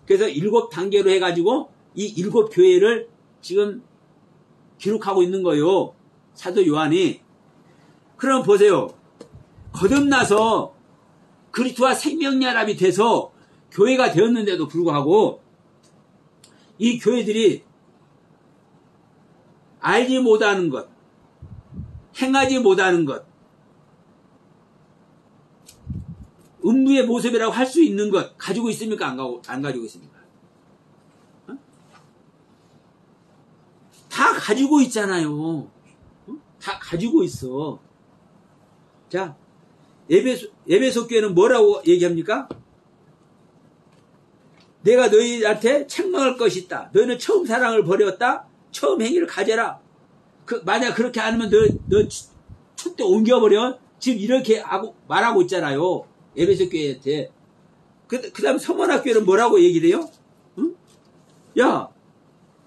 그래서 7단계로 해가지고 이 7교회를 지금 기록하고 있는 거예요. 사도 요한이. 그럼 보세요. 거듭나서 그리스도와 생명연합이 돼서 교회가 되었는데도 불구하고 이 교회들이 알지 못하는 것, 행하지 못하는 것, 음부의 모습이라고 할 수 있는 것 가지고 있습니까? 안 가지고 있습니까? 다 가지고 있잖아요. 다 가지고 있어. 자, 에베소 교회는 뭐라고 얘기합니까? 내가 너희한테 책망할 것이 있다. 너희는 처음 사랑을 버렸다. 처음 행위를 가져라. 만약 그렇게 안 하면 너 촛대 옮겨버려. 지금 이렇게 말하고 있잖아요. 에베소 교회한테. 그 다음 서머나 교회는 뭐라고 얘기를 해요? 응? 야,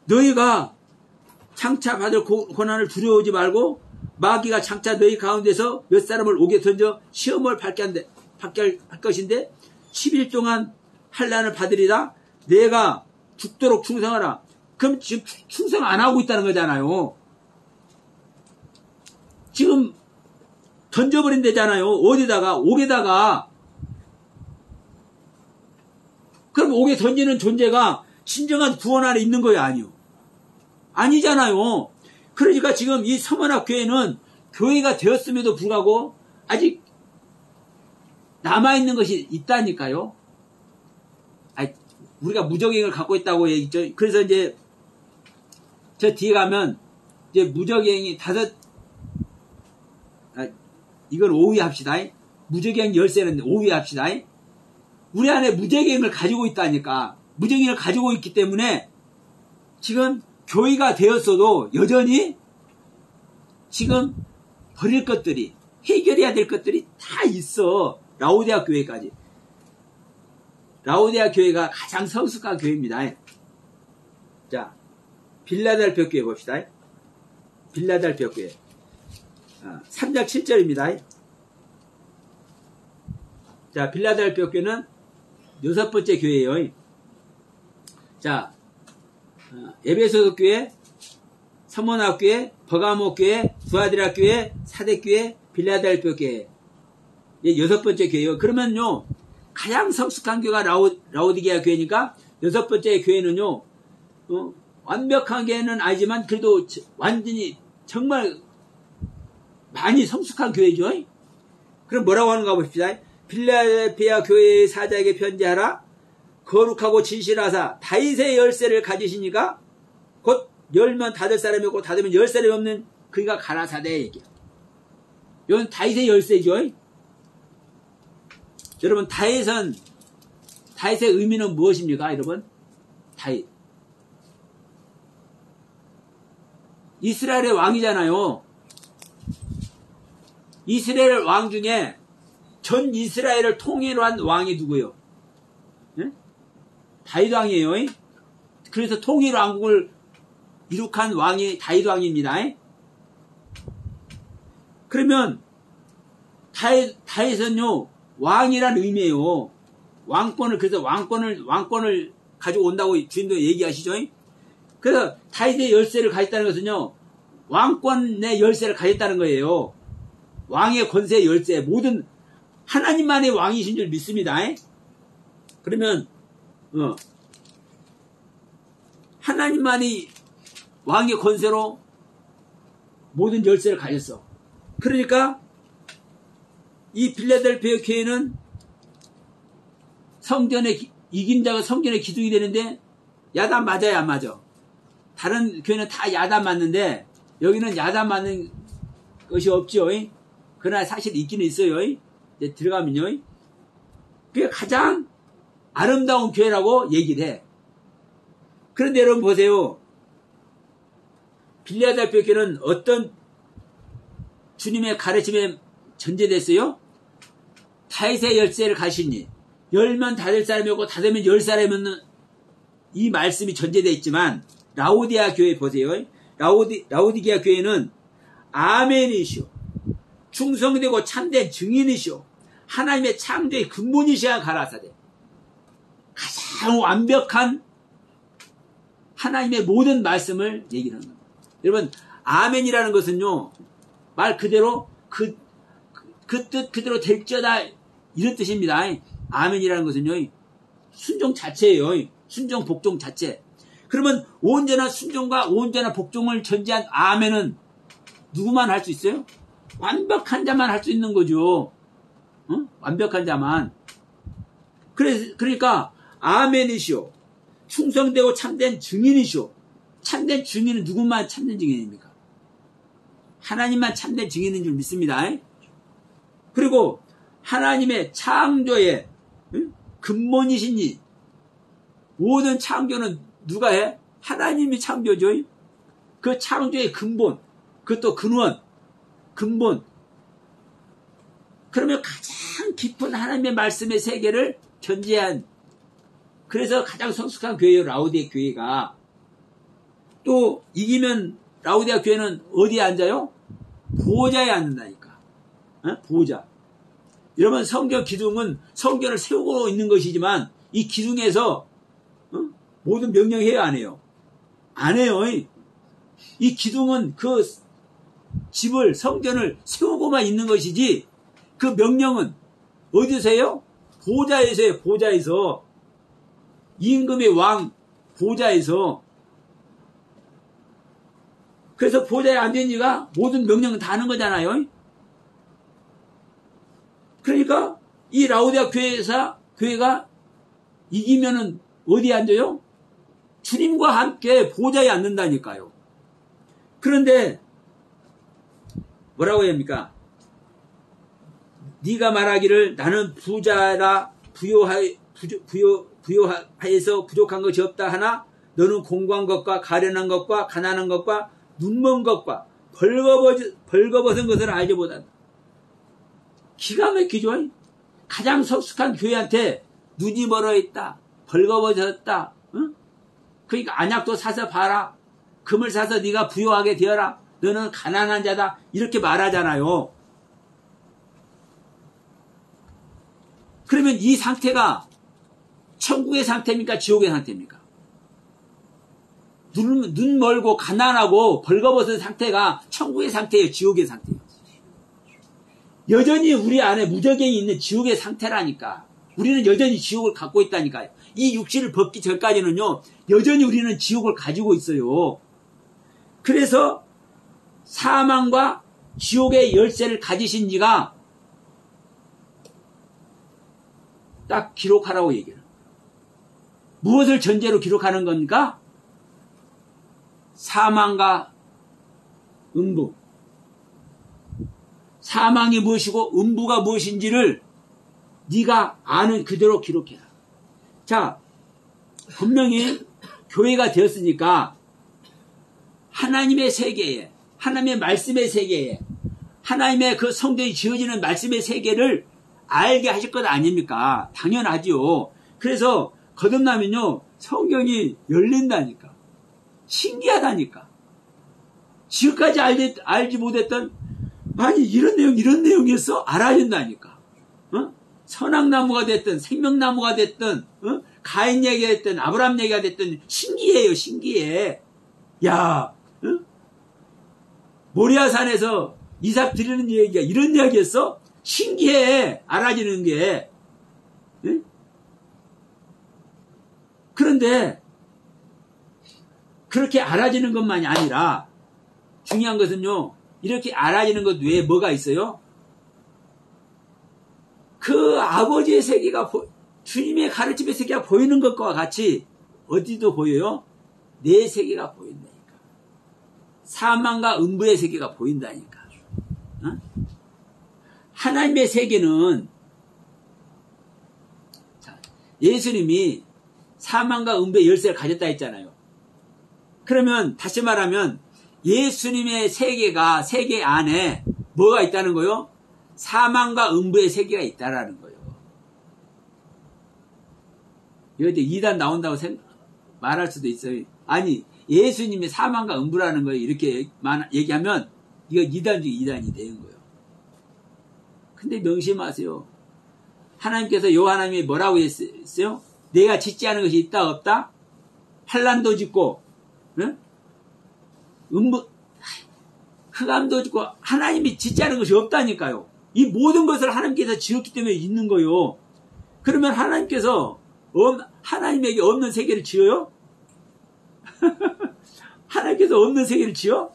너희가 장차 받을 고난을 두려워하지 말고 마귀가 장차 너희 가운데서 몇 사람을 옥에 던져 시험을 받게 할 것인데 10일 동안 환난을 받으리라. 내가 죽도록 충성하라. 그럼 지금 충성 안 하고 있다는 거잖아요. 지금 던져버린 데잖아요. 어디다가? 옥에다가. 그럼 옥에 던지는 존재가 진정한 구원 안에 있는 거예요? 아니요. 아니잖아요. 그러니까 지금 이 서머나 교회는 교회가 되었음에도 불구하고 아직 남아있는 것이 있다니까요. 우리가 무적행을 갖고 있다고 얘기죠. 그래서 이제 저 뒤에 가면 이제 무적행이 이건 5위 합시다. 무적행 열쇠는 5위 합시다. 우리 안에 무적행을 가지고 있다니까. 무적행을 가지고 있기 때문에 지금 교회가 되었어도 여전히 지금 버릴 것들이, 해결해야 될 것들이 다 있어. 라오디아 교회까지. 라오디아 교회가 가장 성숙한 교회입니다. 자, 빌라델피아 교회 봅시다. 빌라델피아 교회. 3장 7절입니다. 자, 빌라델피아 교회는 6번째 교회예요. 자, 에베소서 교회, 서머나 교회, 버가모 교회, 두아디라 교회, 사대 교회, 빌라델피아 교회. 6번째 교회예요. 그러면요, 가장 성숙한 교회가 라오디게아 교회니까 6번째 교회는요, 완벽한 교회는 아니지만 그래도 완전히 정말 많이 성숙한 교회죠. 그럼 뭐라고 하는가 봅시다. 빌라델피아 교회의 사자에게 편지하라. 거룩하고 진실하사 다윗의 열쇠를 가지시니까 곧 열면 닫을 사람이 없고 닫으면 열 사람이 없는 그가 가라사대 얘기야. 이건 다윗의 열쇠죠. 여러분, 다윗의 의미는 무엇입니까, 여러분? 다윗. 이스라엘의 왕이잖아요. 이스라엘 왕 중에 전 이스라엘을 통일로 한 왕이 누구예요? 네? 다윗 왕이에요. 그래서 통일 왕국을 이룩한 왕이 다윗 왕입니다. 그러면 다윗은요, 왕이란 의미예요. 그래서 왕권을 가지고 온다고 주님도 얘기하시죠. 그래서 다윗의 열쇠를 가졌다는 것은요, 왕권의 열쇠를 가졌다는 거예요. 왕의 권세의 열쇠, 모든 하나님만의 왕이신 줄 믿습니다. 그러면 하나님만이 왕의 권세로 모든 열쇠를 가졌어. 그러니까 이 빌라델피아 교회는 이긴 자가 성전의 기둥이 되는데, 야단 맞아요, 안 맞아? 다른 교회는 다 야단 맞는데 여기는 야단 맞는 것이 없죠. 그러나 사실 있기는 있어요. 이제 들어가면요, 그게 가장 아름다운 교회라고 얘기를 해. 그런데 여러분 보세요. 빌라델피아 교회는 어떤 주님의 가르침에 전제됐어요? 다윗의 열쇠를 가시니 열면 닫을 사람이 없고 닫으면 열 사람이 없는 이 말씀이 전제되어 있지만, 라오디아 교회 보세요. 라오디게아 교회는 아멘이시오, 충성되고 참된 증인이시오, 하나님의 창조의 근본이시야 가라사대. 가장 완벽한 하나님의 모든 말씀을 얘기하는 겁니다. 여러분, 아멘이라는 것은요, 말 그대로 그 뜻 그대로 될지어다, 이런 뜻입니다. 아멘이라는 것은요, 순종 자체예요. 순종 복종 자체. 그러면 온전한 순종과 온전한 복종을 전제한 아멘은 누구만 할 수 있어요? 완벽한 자만 할 수 있는 거죠. 완벽한 자만. 그러니까 아멘이시오, 충성되고 참된 증인이시오. 참된 증인은 누구만 참된 증인입니까? 하나님만 참된 증인인 줄 믿습니다. 그리고 하나님의 창조의 근본이시니, 모든 창조는 누가 해? 하나님이 창조죠. 그 창조의 근본, 그것도 근본. 그러면 가장 깊은 하나님의 말씀의 세계를 전제한, 그래서 가장 성숙한 교회예요, 라오디아 교회가. 또 이기면 라오디아 교회는 어디에 앉아요? 보좌에 앉는다니까. 보좌. 여러분, 성전 기둥은 성전을 세우고 있는 것이지만 이 기둥에서 모든 명령해요, 안 해요? 안 해요. 이 기둥은 그 집을, 성전을 세우고만 있는 것이지, 그 명령은 어디서 해요? 보좌에서 해요. 보좌에서. 임금의 왕 보좌에서. 그래서 보좌에 앉은 지가 모든 명령을 다 하는 거잖아요. 그러니까 이 라오디아 교회가 이기면은 어디에 앉아요? 주님과 함께 보좌에 앉는다니까요. 그런데 뭐라고 해야 합니까? 네가 말하기를 나는 부자라 부요하여서 부족한 것이 없다 하나 너는 공고한 것과 가련한 것과 가난한 것과 눈먼 것과 벌거벗은 것을 알지 못한다. 기가 막히죠. 가장 성숙한 교회한테 눈이 멀어있다, 벌거벗었다. 응? 그러니까 안약도 사서 봐라, 금을 사서 네가 부요하게 되어라, 너는 가난한 자다, 이렇게 말하잖아요. 그러면 이 상태가 천국의 상태입니까? 지옥의 상태입니까? 눈 멀고 가난하고 벌거벗은 상태가 천국의 상태예요? 지옥의 상태예요? 여전히 우리 안에 무적행이 있는 지옥의 상태라니까. 우리는 여전히 지옥을 갖고 있다니까요. 이 육신을 벗기 전까지는요, 여전히 우리는 지옥을 가지고 있어요. 그래서 사망과 지옥의 열쇠를 가지신 지가 딱 기록하라고 얘기해요. 무엇을 전제로 기록하는 겁니까? 사망과 음부. 사망이 무엇이고 음부가 무엇인지를 네가 아는 그대로 기록해라. 자, 분명히 교회가 되었으니까 하나님의 세계에, 하나님의 말씀의 세계에, 하나님의 그 성전이 지어지는 말씀의 세계를 알게 하실 것 아닙니까? 당연하지요. 그래서 거듭나면요, 성경이 열린다니까. 신기하다니까. 지금까지 알지 못했던, 아니 이런 내용이었어? 알아진다니까. 어? 선악나무가 됐든 생명나무가 됐든 가인 얘기가 됐든 아브라함 얘기가 됐든 신기해요. 신기해. 야, 모리아산에서 이삭 드리는 얘기가 이런 이야기였어? 신기해. 알아지는 게. 응? 그런데 그렇게 알아지는 것만이 아니라 중요한 것은요, 이렇게 알아지는 것 외에 뭐가 있어요? 그 아버지의 세계가, 주님의 가르침의 세계가 보이는 것과 같이 어디도 보여요? 내 세계가 보인다니까. 사망과 음부의 세계가 보인다니까. 어? 하나님의 세계는, 예수님이 사망과 음부의 열쇠를 가졌다 했잖아요. 그러면 다시 말하면 예수님의 세계가, 세계 안에 뭐가 있다는 거요? 사망과 음부의 세계가 있다라는 거예요. 이거 이제 이단 나온다고 말할 수도 있어요. 아니, 예수님의 사망과 음부라는 거 이렇게 얘기하면 이거 이단 중 이단이 되는 거예요. 근데 명심하세요. 하나님께서 요한하나님이 뭐라고 했어요? 내가 짓지 않은 것이 있다 없다? 환난도 짓고, 응? 흑암도 짓고, 하나님이 짓지 않은 것이 없다니까요. 이 모든 것을 하나님께서 지었기 때문에 있는 거예요. 그러면 하나님에게 없는 세계를 지어요? 하나님께서 없는 세계를 지어?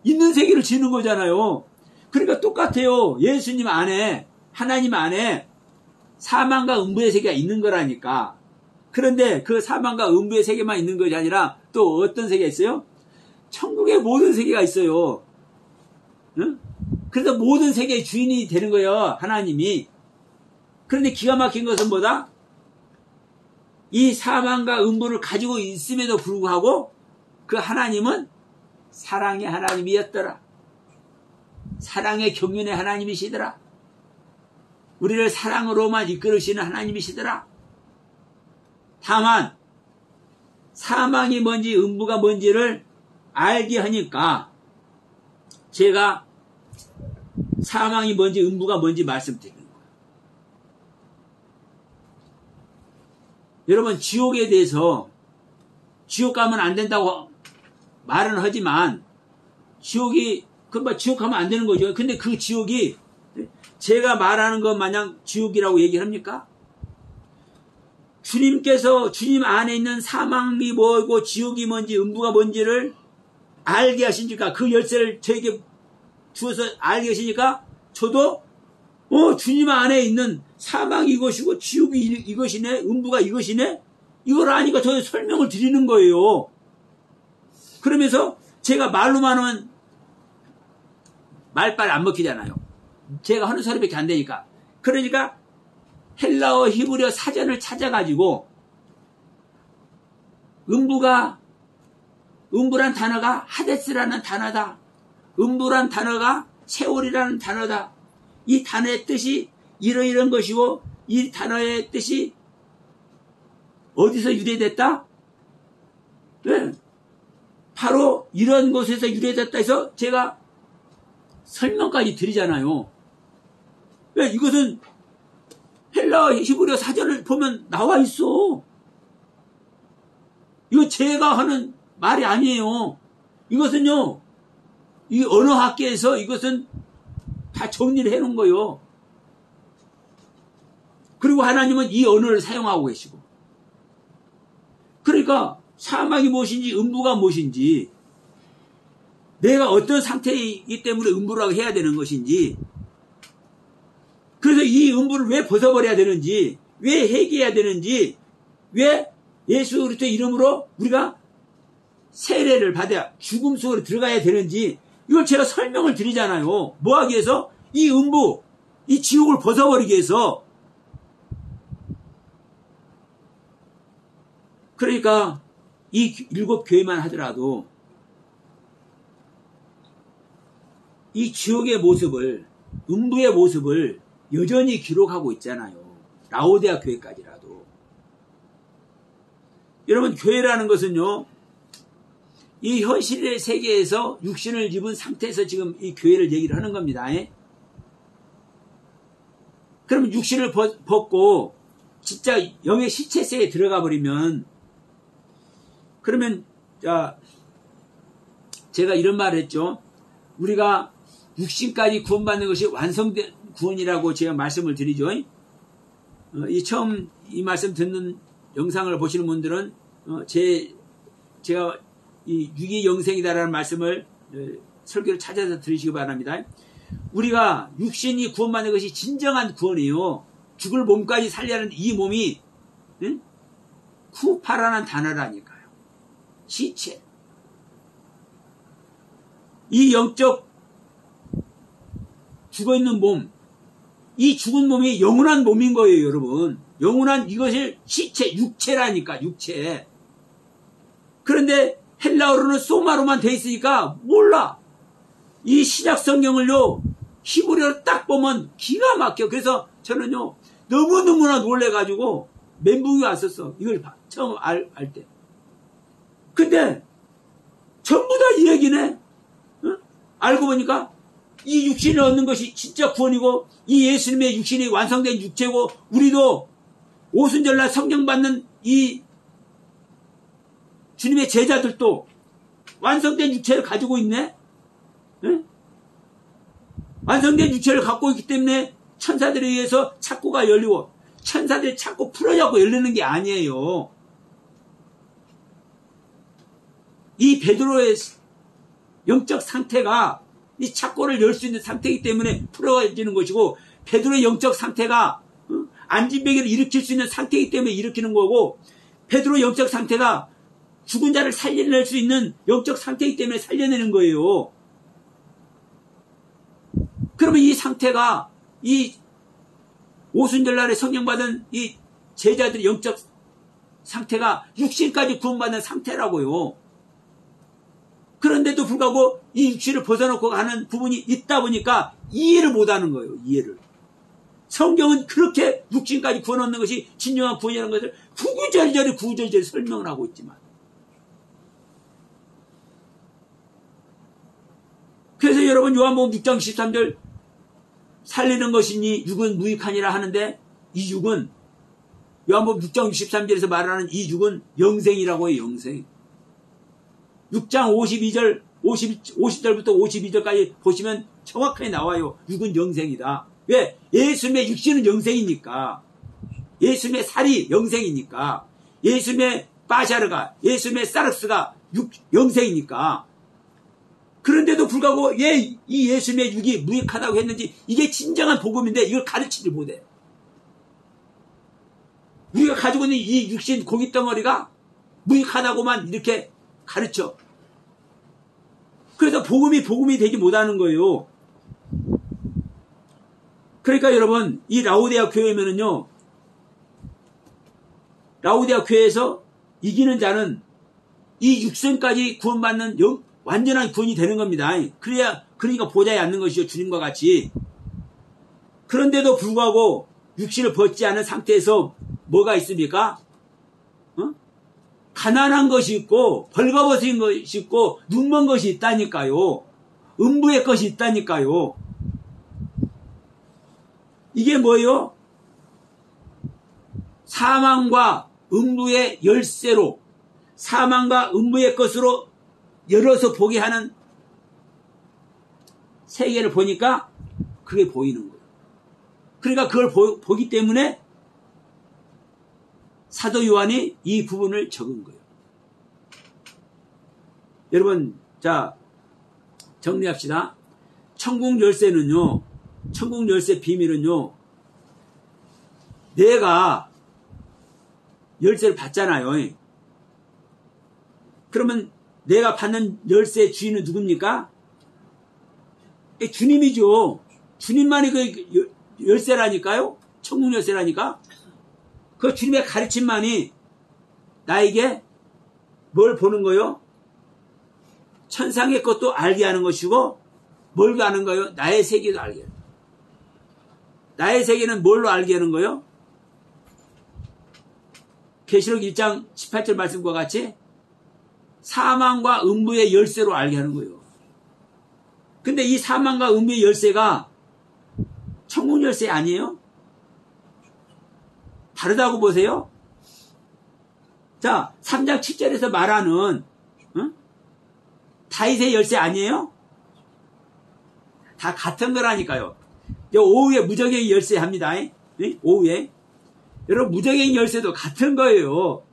있는 세계를 지는 거잖아요. 그러니까 똑같아요. 예수님 안에, 하나님 안에 사망과 음부의 세계가 있는 거라니까. 그런데 그 사망과 음부의 세계만 있는 것이 아니라 또 어떤 세계가 있어요? 천국의 모든 세계가 있어요. 응? 그래서 모든 세계의 주인이 되는 거예요, 하나님이. 그런데 기가 막힌 것은 뭐다? 이 사망과 음부를 가지고 있음에도 불구하고 그 하나님은 사랑의 하나님이었더라. 사랑의 경륜의 하나님이시더라. 우리를 사랑으로만 이끌으시는 하나님이시더라. 다만 사망이 뭔지 음부가 뭔지를 알게 하니까 제가 사망이 뭔지 음부가 뭔지 말씀드리는 거예요. 여러분, 지옥에 대해서 지옥 가면 안 된다고 말은 하지만 지옥 가면 안 되는 거죠. 근데 그 지옥이 제가 말하는 것 마냥 지옥이라고 얘기합니까? 주님께서 주님 안에 있는 사망이 뭐고 지옥이 뭔지 음부가 뭔지를 알게 하시니까, 그 열쇠를 저에게 주어서 알게 하시니까 저도 주님 안에 있는 사망이 이것이고 지옥이 이것이네, 음부가 이것이네, 이걸 아니까 저 설명을 드리는 거예요. 그러면서 제가 말로만 하면 말빨 안 먹히잖아요. 제가 하는 소리밖에 안 되니까. 그러니까 헬라어 히브리어 사전을 찾아가지고 음부란 단어가 하데스라는 단어다. 음부란 단어가 세월이라는 단어다. 이 단어의 뜻이 이러이런 것이고 이 단어의 뜻이 어디서 유래됐다? 네. 바로 이런 곳에서 유래됐다 해서 제가 설명까지 드리잖아요. 왜? 이것은 헬라어 히브리어 사전을 보면 나와 있어. 이거 제가 하는 말이 아니에요. 이것은요, 이 언어학계에서 이것은 다 정리를 해놓은 거예요. 그리고 하나님은 이 언어를 사용하고 계시고. 그러니까 사망이 무엇인지 음부가 무엇인지, 내가 어떤 상태이기 때문에 음부라고 해야 되는 것인지, 그래서 이 음부를 왜 벗어버려야 되는지, 왜 회개해야 되는지, 왜 예수 그리스도의 이름으로 우리가 세례를 받아야 죽음 속으로 들어가야 되는지, 이걸 제가 설명을 드리잖아요. 뭐 하기 위해서? 이 음부, 이 지옥을 벗어버리기 위해서. 그러니까 이 7교회만 하더라도 이 지옥의 모습을, 음부의 모습을 여전히 기록하고 있잖아요. 라오디아 교회까지라도. 여러분, 교회라는 것은요, 이 현실의 세계에서 육신을 입은 상태에서 지금 이 교회를 얘기를 하는 겁니다. 그러면 육신을 벗고 진짜 영의 실체세에 들어가 버리면, 그러면 제가 이런 말을 했죠. 우리가 육신까지 구원받는 것이 완성된 구원이라고 제가 말씀을 드리죠. 처음 이 말씀 듣는 영상을 보시는 분들은 제가 이 육이 영생이다라는 말씀을 설교를 찾아서 들으시기 바랍니다. 우리가 육신이 구원받는 것이 진정한 구원이에요. 죽을 몸까지 살려는 이 몸이 쿠파라는 단어라니까요. 시체. 이 영적 죽어있는 몸, 이 죽은 몸이 영원한 몸인 거예요, 여러분. 영원한 이것을 시체, 육체라니까, 육체. 그런데 헬라어로는 소마로만 돼 있으니까 몰라. 이 신약 성경을요, 히브리어로 딱 보면 기가 막혀. 그래서 저는요, 너무너무나 놀래가지고 멘붕이 왔었어. 이걸 처음 알 때. 근데 전부 다 이 얘기네. 응? 알고 보니까 이 육신을 얻는 것이 진짜 구원이고, 이 예수님의 육신이 완성된 육체고, 우리도 오순절날 성령 받는 이 주님의 제자들도 완성된 육체를 가지고 있네. 응? 완성된 육체를 갖고 있기 때문에 천사들에 의해서 창고가 열리고, 천사들이 창고 풀어잡고 열리는 게 아니에요. 이 베드로의 영적 상태가 이 창고를 열 수 있는 상태이기 때문에 풀어지는 것이고, 베드로의 영적 상태가 안진뱅이를 일으킬 수 있는 상태이기 때문에 일으키는 거고, 베드로의 영적 상태가 죽은 자를 살려낼 수 있는 영적 상태이기 때문에 살려내는 거예요. 그러면 이 상태가, 이 오순절날에 성령받은 이 제자들의 영적 상태가 육신까지 구원받는 상태라고요. 그런데도 불구하고 이 육신을 벗어놓고 가는 부분이 있다 보니까 이해를 못하는 거예요. 이해를. 성경은 그렇게 육신까지 구원 얻는 것이 진정한 구원이라는 것을 구구절절히 설명을 하고 있지만, 그래서 여러분, 요한복음 6장 13절 살리는 것이니 육은 무익하니라 하는데, 이 육은 요한복음 6장 63절에서 말하는 이 육은 영생이라고 해요. 영생. 6장 52절 50절부터 52절까지 보시면 정확하게 나와요. 육은 영생이다. 왜? 예수님의 육신은 영생이니까. 예수님의 살이 영생이니까. 예수님의 바샤르가, 예수님의 사르스가 영생이니까. 그런데도 불구하고 왜 이 예수님의 육이 무익하다고 했는지 이게 진정한 복음인데 이걸 가르치지 못해. 우리가 가지고 있는 이 육신 고깃덩어리가 무익하다고만 이렇게 가르쳐. 그래서 복음이 되지 못하는 거예요. 그러니까 여러분, 이 라오디아 교회면은요, 라오디아 교회에서 이기는 자는 이 육생까지 구원받는 완전한 구원이 되는 겁니다. 그러니까 보좌에 앉는 것이죠. 주님과 같이. 그런데도 불구하고 육신을 벗지 않은 상태에서 뭐가 있습니까? 가난한 것이 있고 벌거벗은 것이 있고 눈먼 것이 있다니까요. 음부의 것이 있다니까요. 이게 뭐예요? 사망과 음부의 열쇠로, 사망과 음부의 것으로 열어서 보게 하는 세계를 보니까 그게 보이는 거예요. 그러니까 그걸 보기 때문에 사도 요한이 이 부분을 적은 거예요. 여러분, 자, 정리합시다. 천국 열쇠는요, 천국 열쇠 비밀은요, 내가 열쇠를 받잖아요. 그러면 내가 받는 열쇠의 주인은 누굽니까? 주님이죠. 주님만이 그 열쇠라니까요. 천국 열쇠라니까. 그 주님의 가르침만이 나에게 뭘 보는 거요? 천상의 것도 알게 하는 것이고, 뭘 아는 거요? 나의 세계도 알게 하는 거예요. 나의 세계는 뭘로 알게 하는 거요? 계시록 1장 18절 말씀과 같이 사망과 음부의 열쇠로 알게 하는 거예요. 근데 이 사망과 음부의 열쇠가 천국 열쇠 아니에요? 다르다고 보세요? 자, 3장 7절에서 말하는 다윗의 열쇠 아니에요? 다 같은 거라니까요. 오후에 무적의 열쇠 합니다. 오후에. 여러분, 무적의 열쇠도 같은 거예요.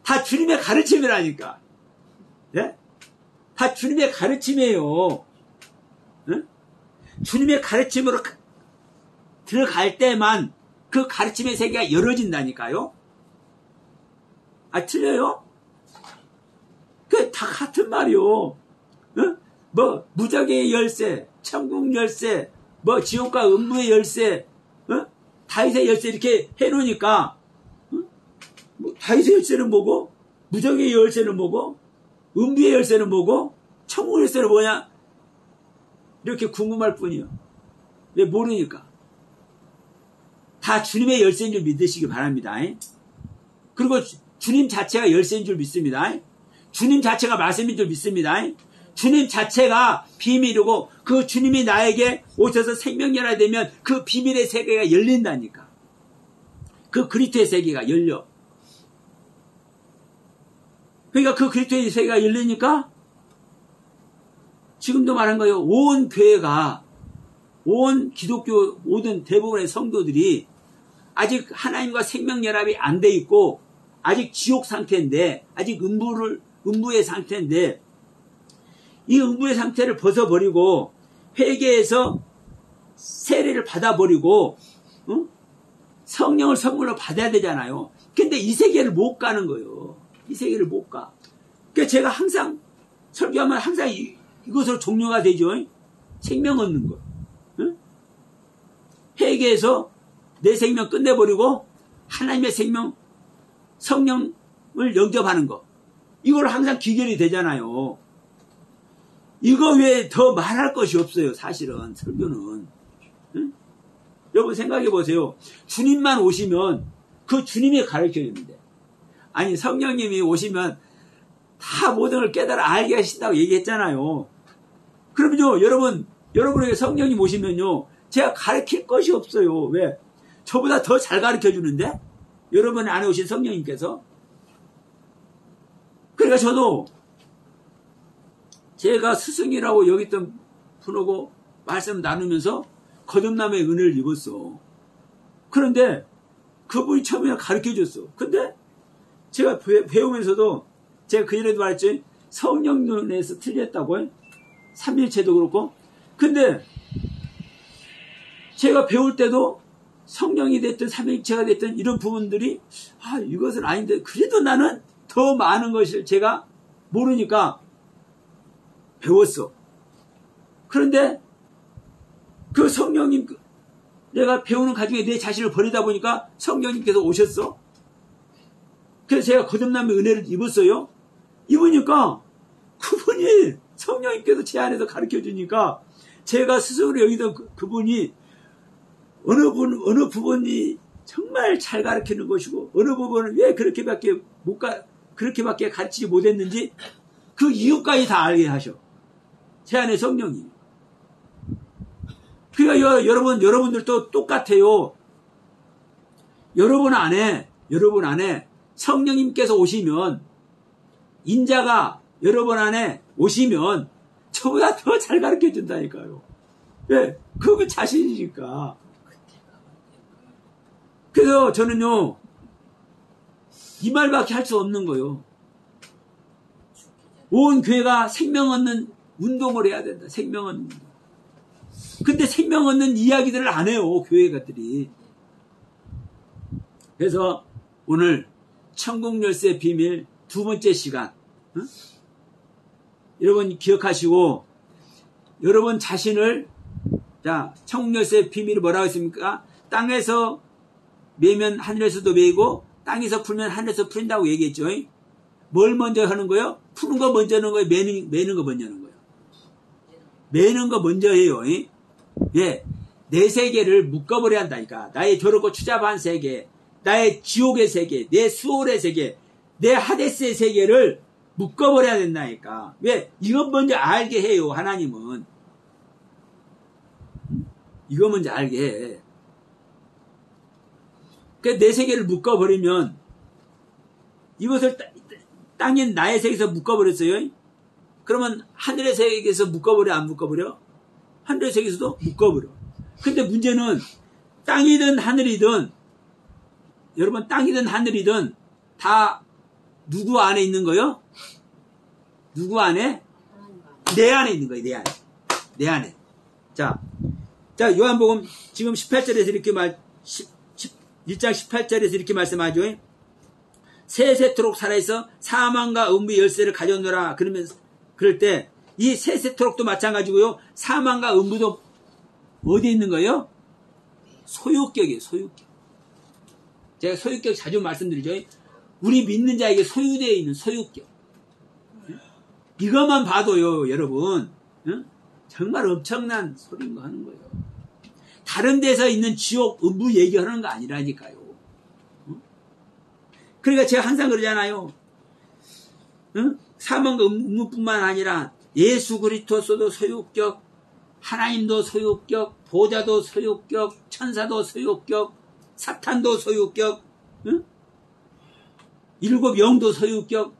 다 주님의 가르침이라니까. 네? 다 주님의 가르침이에요. 네? 주님의 가르침으로 들어갈 때만 그 가르침의 세계가 열어진다니까요. 틀려요? 그 다 같은 말이요. 뭐 무적의 열쇠, 천국 열쇠, 뭐 지옥과 음부의 열쇠, 다윗의 열쇠 이렇게 해놓으니까 뭐 다윗의 열쇠는 뭐고, 무적의 열쇠는 뭐고, 음부의 열쇠는 뭐고, 천국 열쇠는 뭐냐, 이렇게 궁금할 뿐이요. 왜 모르니까. 다 주님의 열쇠인 줄 믿으시기 바랍니다. 그리고 주님 자체가 열쇠인 줄 믿습니다. 주님 자체가 말씀인 줄 믿습니다. 주님 자체가 비밀이고 그 주님이 나에게 오셔서 생명연화 되면 그 비밀의 세계가 열린다니까. 그 그리스도의 세계가 열려. 그러니까 그 그리스도의 세계가 열리니까 지금도 말한 거예요. 온 교회가, 온 기독교 모든 대부분의 성도들이 아직 하나님과 생명연합이 안 돼 있고 아직 지옥 상태인데, 아직 음부의 상태인데, 이 음부의 상태를 벗어버리고 회개해서 세례를 받아버리고 성령을 선물로 받아야 되잖아요. 근데 이 세계를 못 가는 거예요. 이 세계를 못 가. 그러니까 제가 항상 설교하면 항상 이것으로 종료가 되죠. 생명 얻는 거. 회개해서 내 생명 끝내버리고 하나님의 생명, 성령을 영접하는 거. 이걸 항상 귀결이 되잖아요. 이거 외에 더 말할 것이 없어요. 사실은 설교는. 여러분 생각해 보세요. 주님만 오시면 그 주님이 가르쳐 주는데, 아니 성령님이 오시면 다 모든 걸 깨달아 알게 하신다고 얘기했잖아요. 그러면요, 여러분에게 성령님 오시면요, 제가 가르칠 것이 없어요. 왜? 저보다 더 잘 가르쳐 주는데, 여러분 안에 오신 성령님께서. 그러니까 저도 제가 스승이라고 여겼던 분하고 말씀 나누면서 거듭남의 은혜를 입었어. 그런데 그분이 처음에 가르쳐 줬어. 근데 제가 배우면서도 제가 그전에도 말했지, 성령 눈에서 틀렸다고 해? 삼일체도 그렇고. 근데 제가 배울 때도 성령이 됐든 삼일체가 됐든 이런 부분들이 이것은 아닌데 그래도 나는 더 많은 것을 제가 모르니까 배웠어. 그런데 그 성령님, 내가 배우는 가중에 내 자신을 버리다 보니까 성령님께서 오셨어. 그래서 제가 거듭남의 은혜를 입었어요. 입으니까 그분이, 성령님께서 제 안에서 가르쳐 주니까 제가 스스로 여기던 그분이 어느 부분이 정말 잘 가르치는 것이고 어느 부분은 왜 그렇게밖에 가르치지 못했는지 그 이유까지 다 알게 하셔. 제 안에 성령이. 그러니까 여러분들도 똑같아요. 여러분 안에 성령님께서 오시면, 인자가 여러분 안에 오시면 저보다 더 잘 가르쳐 준다니까요. 왜? 그거 자신이니까. 그래서 저는요, 이 말밖에 할 수 없는 거예요. 온 교회가 생명 얻는 운동을 해야 된다. 생명 얻는 운동. 근데 생명 얻는 이야기들을 안 해요, 교회가들이. 그래서 오늘 천국 열쇠 비밀 두 번째 시간, 여러분 기억하시고, 여러분 자신을, 자, 천국 열쇠 비밀이 뭐라고 했습니까? 땅에서 매면 하늘에서도 매이고 땅에서 풀면 하늘에서 풀린다고 얘기했죠. 뭘 먼저 하는 거예요? 푸는 거 먼저 하는 거예요? 매는 거 먼저 하는 거예요? 매는 거 먼저 해요. 예, 내 세계를 묶어버려야 한다니까. 나의 더럽고 추잡한 세계, 나의 지옥의 세계, 내 수월의 세계, 내 하데스의 세계를 묶어버려야 된다니까. 왜? 이것 먼저 알게 해요, 하나님은. 이거 먼저 알게 해. 내 세계를 묶어버리면, 이것을 땅인 나의 세계에서 묶어버렸어요. 그러면 하늘의 세계에서 묶어버려, 안 묶어버려? 하늘의 세계에서도 묶어버려. 근데 문제는 땅이든 하늘이든, 여러분 땅이든 하늘이든 다 누구 안에 있는 거요? 누구 안에? 내 안에 있는 거예요. 내 안에. 자, 요한복음 지금 18절에서 이렇게 1장 18절에서 이렇게 말씀하죠. 세세토록 살아있어 사망과 음부의 열쇠를 가져오너라. 그럴 때 이 세세토록도 마찬가지고요. 사망과 음부도 어디에 있는 거예요? 소유격이에요. 소유격. 제가 소유격 자주 말씀드리죠. 우리 믿는 자에게 소유되어 있는 소유격. 이것만 봐도요, 여러분, 정말 엄청난 소리인 거 하는 거예요. 다른 데서 있는 지옥, 음부 얘기하는 거 아니라니까요. 그러니까 제가 항상 그러잖아요. 사망과 음부뿐만 아니라 예수 그리스도도 소유격, 하나님도 소유격, 보좌도 소유격, 천사도 소유격, 사탄도 소유격, 일곱 영도 소유격.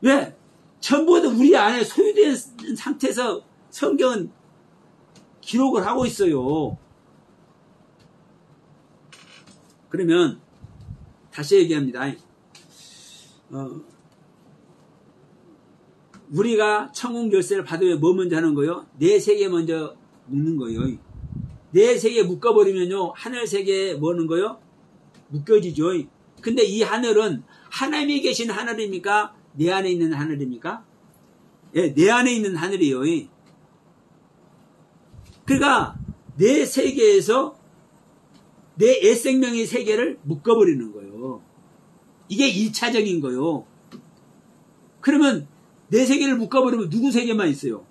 왜? 전부 다 우리 안에 소유된 상태에서 성경은 기록을 하고 있어요. 그러면 다시 얘기합니다. 우리가 천국 열쇠를 받으면 뭐 먼저 하는 거예요? 내 세계 먼저 묶는 거예요. 내 세계 묶어버리면요, 하늘 세계에 뭐 하는 거예요? 묶여지죠. 근데 이 하늘은 하나님이 계신 하늘입니까? 내 안에 있는 하늘입니까? 예, 내 안에 있는 하늘이에요. 그러니까 내 세계에서 내 애생명의 세계를 묶어버리는 거예요. 이게 1차적인 거예요. 그러면 내 세계를 묶어버리면 누구 세계만 있어요?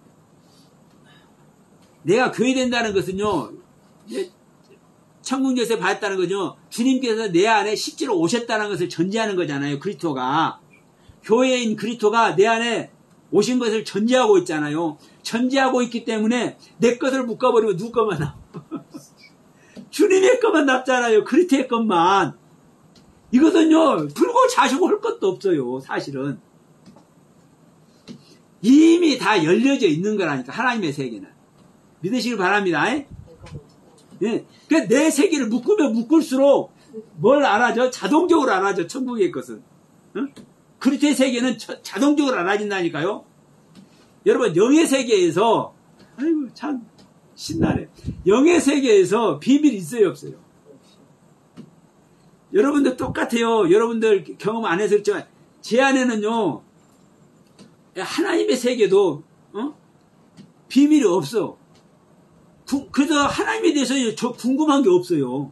내가 교회 된다는 것은요, 천국 열쇠 받았다는 거죠. 주님께서 내 안에 실제로 오셨다는 것을 전제하는 거잖아요. 그리스도가. 교회인 그리스도가 내 안에 오신 것을 전제하고 있잖아요. 전제하고 있기 때문에 내 것을 묶어버리면 누구 것만 남아? 주님의 것만 남잖아요. 그리스도의 것만. 이것은요, 불고 자시고 할 것도 없어요. 사실은. 이미 다 열려져 있는 거라니까, 하나님의 세계는. 믿으시길 바랍니다. 예. 내 세계를 묶으면 묶을수록 뭘 알아줘? 자동적으로 알아줘, 천국의 것은. 그리스도의 세계는 자동적으로 알아진다니까요. 여러분, 영의 세계에서, 아이고, 참, 신나네. 영의 세계에서 비밀이 있어요, 없어요? 여러분들 똑같아요. 여러분들 경험 안 해서 그렇지만, 제 안에는요, 하나님의 세계도, 비밀이 없어. 그래서 하나님에 대해서 저 궁금한 게 없어요.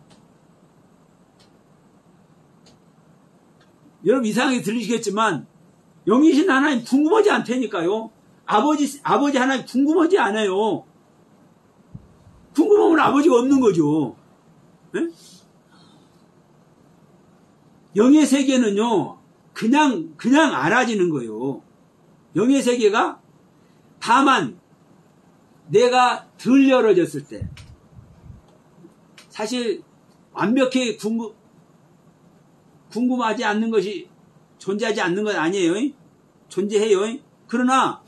여러분 이상하게 들리시겠지만 영이신 하나님 궁금하지 않다니까요. 아버지 하나님 궁금하지 않아요. 궁금하면 아버지가 없는 거죠. 네? 영의 세계는요, 그냥 알아지는 거예요. 영의 세계가 다만 내가 덜 열어졌을 때, 사실 완벽히 궁금하지 않는 것이 존재하지 않는 건 아니에요. 존재해요. 그러나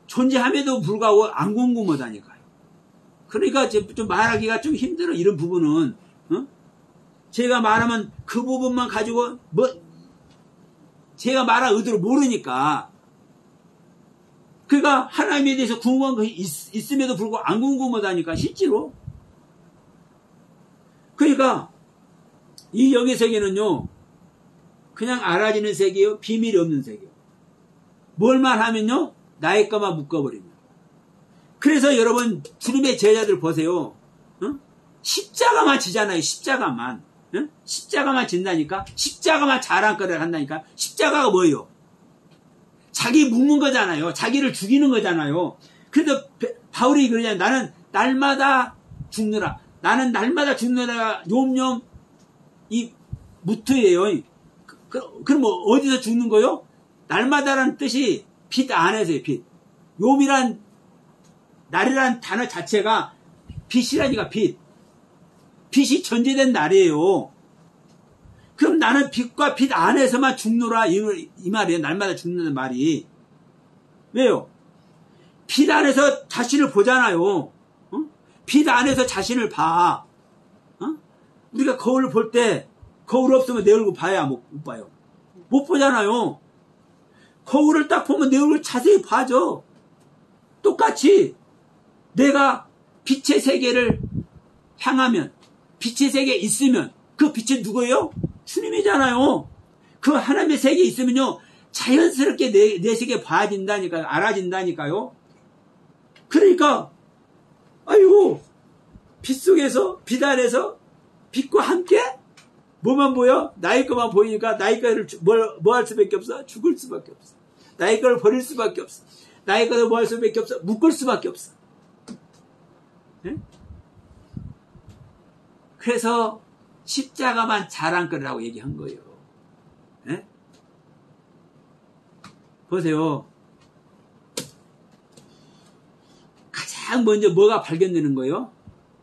존재함에도 불구하고 안 궁금하다니까요. 그러니까 좀 말하기가 좀 힘들어. 이런 부분은 제가 말하면 그 부분만 가지고 제가 말할 의도를 모르니까. 그러니까 하나님에 대해서 궁금한 것이 있음에도 불구하고 안 궁금하다니까, 실제로. 그러니까 이 영의 세계는요, 그냥 알아지는 세계요, 비밀이 없는 세계요. 뭘만 하면요, 나의 것만 묶어버립니다. 그래서 여러분, 주님의 제자들 보세요. 십자가만 지잖아요, 십자가만. 십자가만 진다니까? 십자가만 자랑거리를 한다니까? 십자가가 뭐예요? 자기 묶는 거잖아요. 자기를 죽이는 거잖아요. 그래서 바울이 그러잖아요. 나는 날마다 죽느라. 나는 날마다 죽느라. 욤욤 이 무트예요. 그럼 뭐 어디서 죽는 거요? 날마다라는 뜻이 빛 안에서요. 빛. 욤이란 날이란 단어 자체가 빛이라니까, 빛. 빛이 전제된 날이에요. 그럼 나는 빛과 빛 안에서만 죽노라, 이 말이에요. 날마다 죽는다는 말이. 왜요? 빛 안에서 자신을 보잖아요. 빛 안에서 자신을 봐. 우리가 거울을 볼 때 거울 없으면 내 얼굴 봐야 못 봐요. 못 보잖아요. 거울을 딱 보면 내 얼굴 자세히 봐죠. 똑같이 내가 빛의 세계를 향하면, 빛의 세계에 있으면 그 빛은 누구예요? 주님이잖아요. 그 하나님의 세계에 있으면요, 자연스럽게 내 세계 봐진다니까요. 알아진다니까요. 그러니까 아이고, 빛 속에서, 빛 안에서 빛과 함께 뭐만 보여? 나의 것만 보이니까 나의 것을 뭐 할 수밖에 없어? 죽을 수밖에 없어. 나의 것을 버릴 수밖에 없어. 나의 것을 뭐 할 수밖에 없어? 묶을 수밖에 없어. 네? 그래서 십자가만 자랑거리라고 얘기한 거예요. 네? 보세요. 가장 먼저 뭐가 발견되는 거예요?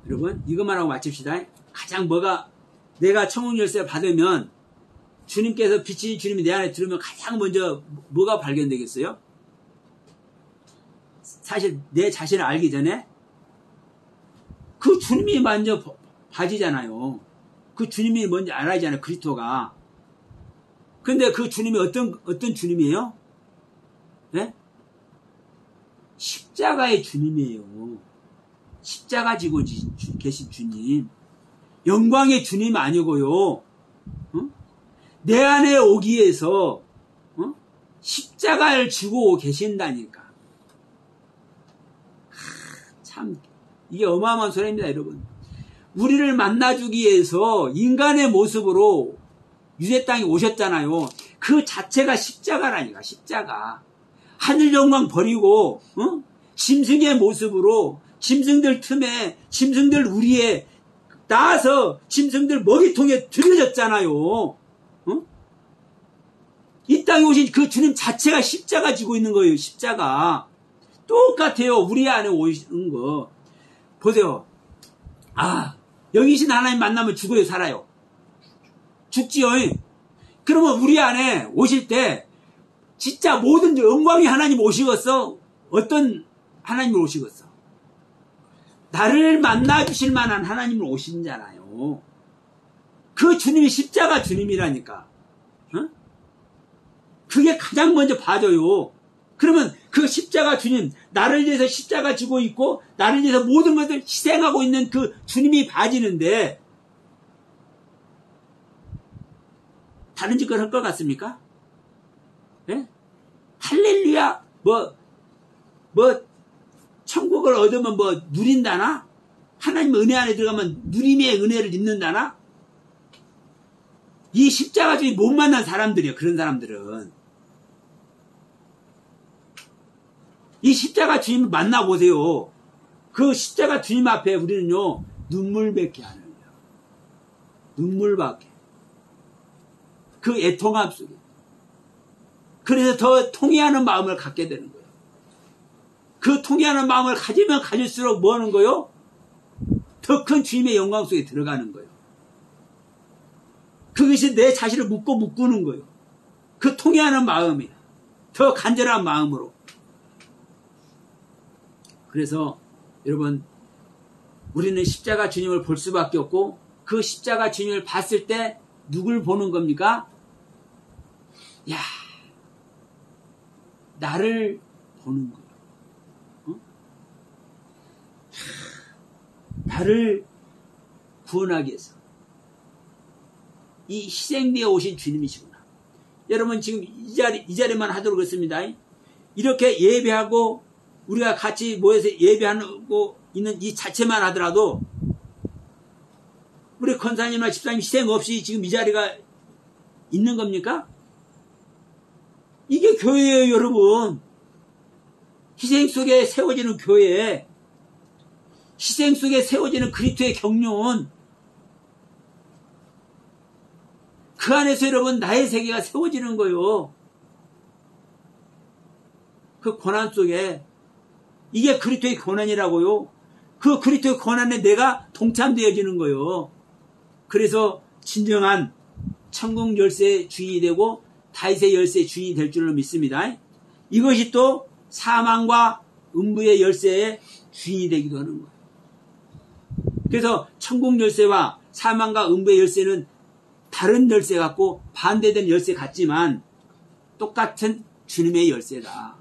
여러분, 이것만 하고 마칩시다. 가장 내가 천국 열쇠를 받으면, 주님께서 빛이 주님이 내 안에 들으면 가장 먼저 뭐가 발견되겠어요? 사실 내 자신을 알기 전에 그 주님이 먼저 봐지잖아요. 그 주님이 뭔지 알아야잖아요, 그리스도가. 근데 그 주님이 어떤 주님이에요? 네? 십자가의 주님이에요. 십자가 지고 계신 주님. 영광의 주님 아니고요. 내 안에 오기 위해서 십자가를 지고 계신다니까. 참 이게 어마어마한 소리입니다, 여러분. 우리를 만나주기 위해서 인간의 모습으로 유대 땅에 오셨잖아요. 그 자체가 십자가라니까, 십자가. 하늘 영광 버리고 짐승의 모습으로, 짐승들 틈에, 짐승들 우리에 나와서 짐승들 먹이통에 들여졌잖아요. 이 땅에 오신 그 주님 자체가 십자가 지고 있는 거예요, 십자가. 똑같아요, 우리 안에 오시는 거. 보세요. 영이신 하나님 만나면 죽어요, 살아요? 죽지요. 그러면 우리 안에 오실 때 진짜 모든 영광의 하나님 오시겠어? 어떤 하나님을 오시겠어? 나를 만나주실 만한 하나님을 오신잖아요. 그 주님이 십자가 주님이라니까. 그게 가장 먼저 봐줘요. 그러면 그 십자가 주님, 나를 위해서 십자가 지고 있고 나를 위해서 모든 것을 희생하고 있는 그 주님이 봐지는데 다른 짓을 할 것 같습니까? 예? 할렐루야 천국을 얻으면 누린다나? 하나님 은혜 안에 들어가면 누림의 은혜를 입는다나? 이 십자가 주님 못 만난 사람들이에요. 그런 사람들은. 이 십자가 주님을 만나보세요. 그 십자가 주님 앞에 우리는요, 눈물밖에 안 흘려요. 눈물밖에. 그 애통함 속에. 그래서 더 통회하는 마음을 갖게 되는 거예요. 그 통회하는 마음을 가지면 가질수록 뭐 하는 거예요? 더 큰 주님의 영광 속에 들어가는 거예요. 그것이 내 자신을 묶는 거예요. 그 통회하는 마음이에요. 더 간절한 마음으로. 그래서 여러분, 우리는 십자가 주님을 볼 수밖에 없고 그 십자가 주님을 봤을 때 누굴 보는 겁니까? 야, 나를 보는 거예요. 어? 나를 구원하기 위해서 이 희생되어 오신 주님이시구나. 여러분 지금 이 자리만 하도록 했습니다. 이렇게 예배하고 우리가 같이 모여서 예배하고 있는 이 자체만 하더라도 우리 권사님이나 집사님 희생 없이 지금 이 자리가 있는 겁니까? 이게 교회예요, 여러분. 희생 속에 세워지는 교회, 희생 속에 세워지는 그리스도의 경륜, 그 안에서 여러분 나의 세계가 세워지는 거예요. 그 고난 속에 이게 그리스도의 고난이라고요. 그 그리스도의 고난에 내가 동참되어지는 거예요. 그래서 진정한 천국 열쇠의 주인이 되고 다윗의 열쇠의 주인이 될 줄로 믿습니다. 이것이 또 사망과 음부의 열쇠의 주인이 되기도 하는 거예요. 그래서 천국 열쇠와 사망과 음부의 열쇠는 다른 열쇠 같고 반대된 열쇠 같지만 똑같은 주님의 열쇠다.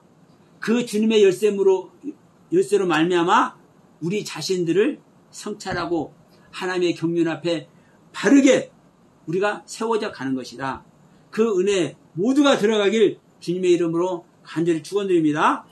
그 주님의 열쇠로 말미암아 우리 자신들을 성찰하고 하나님의 경륜 앞에 바르게 우리가 세워져 가는 것이다. 그 은혜 모두가 들어가길 주님의 이름으로 간절히 축원드립니다.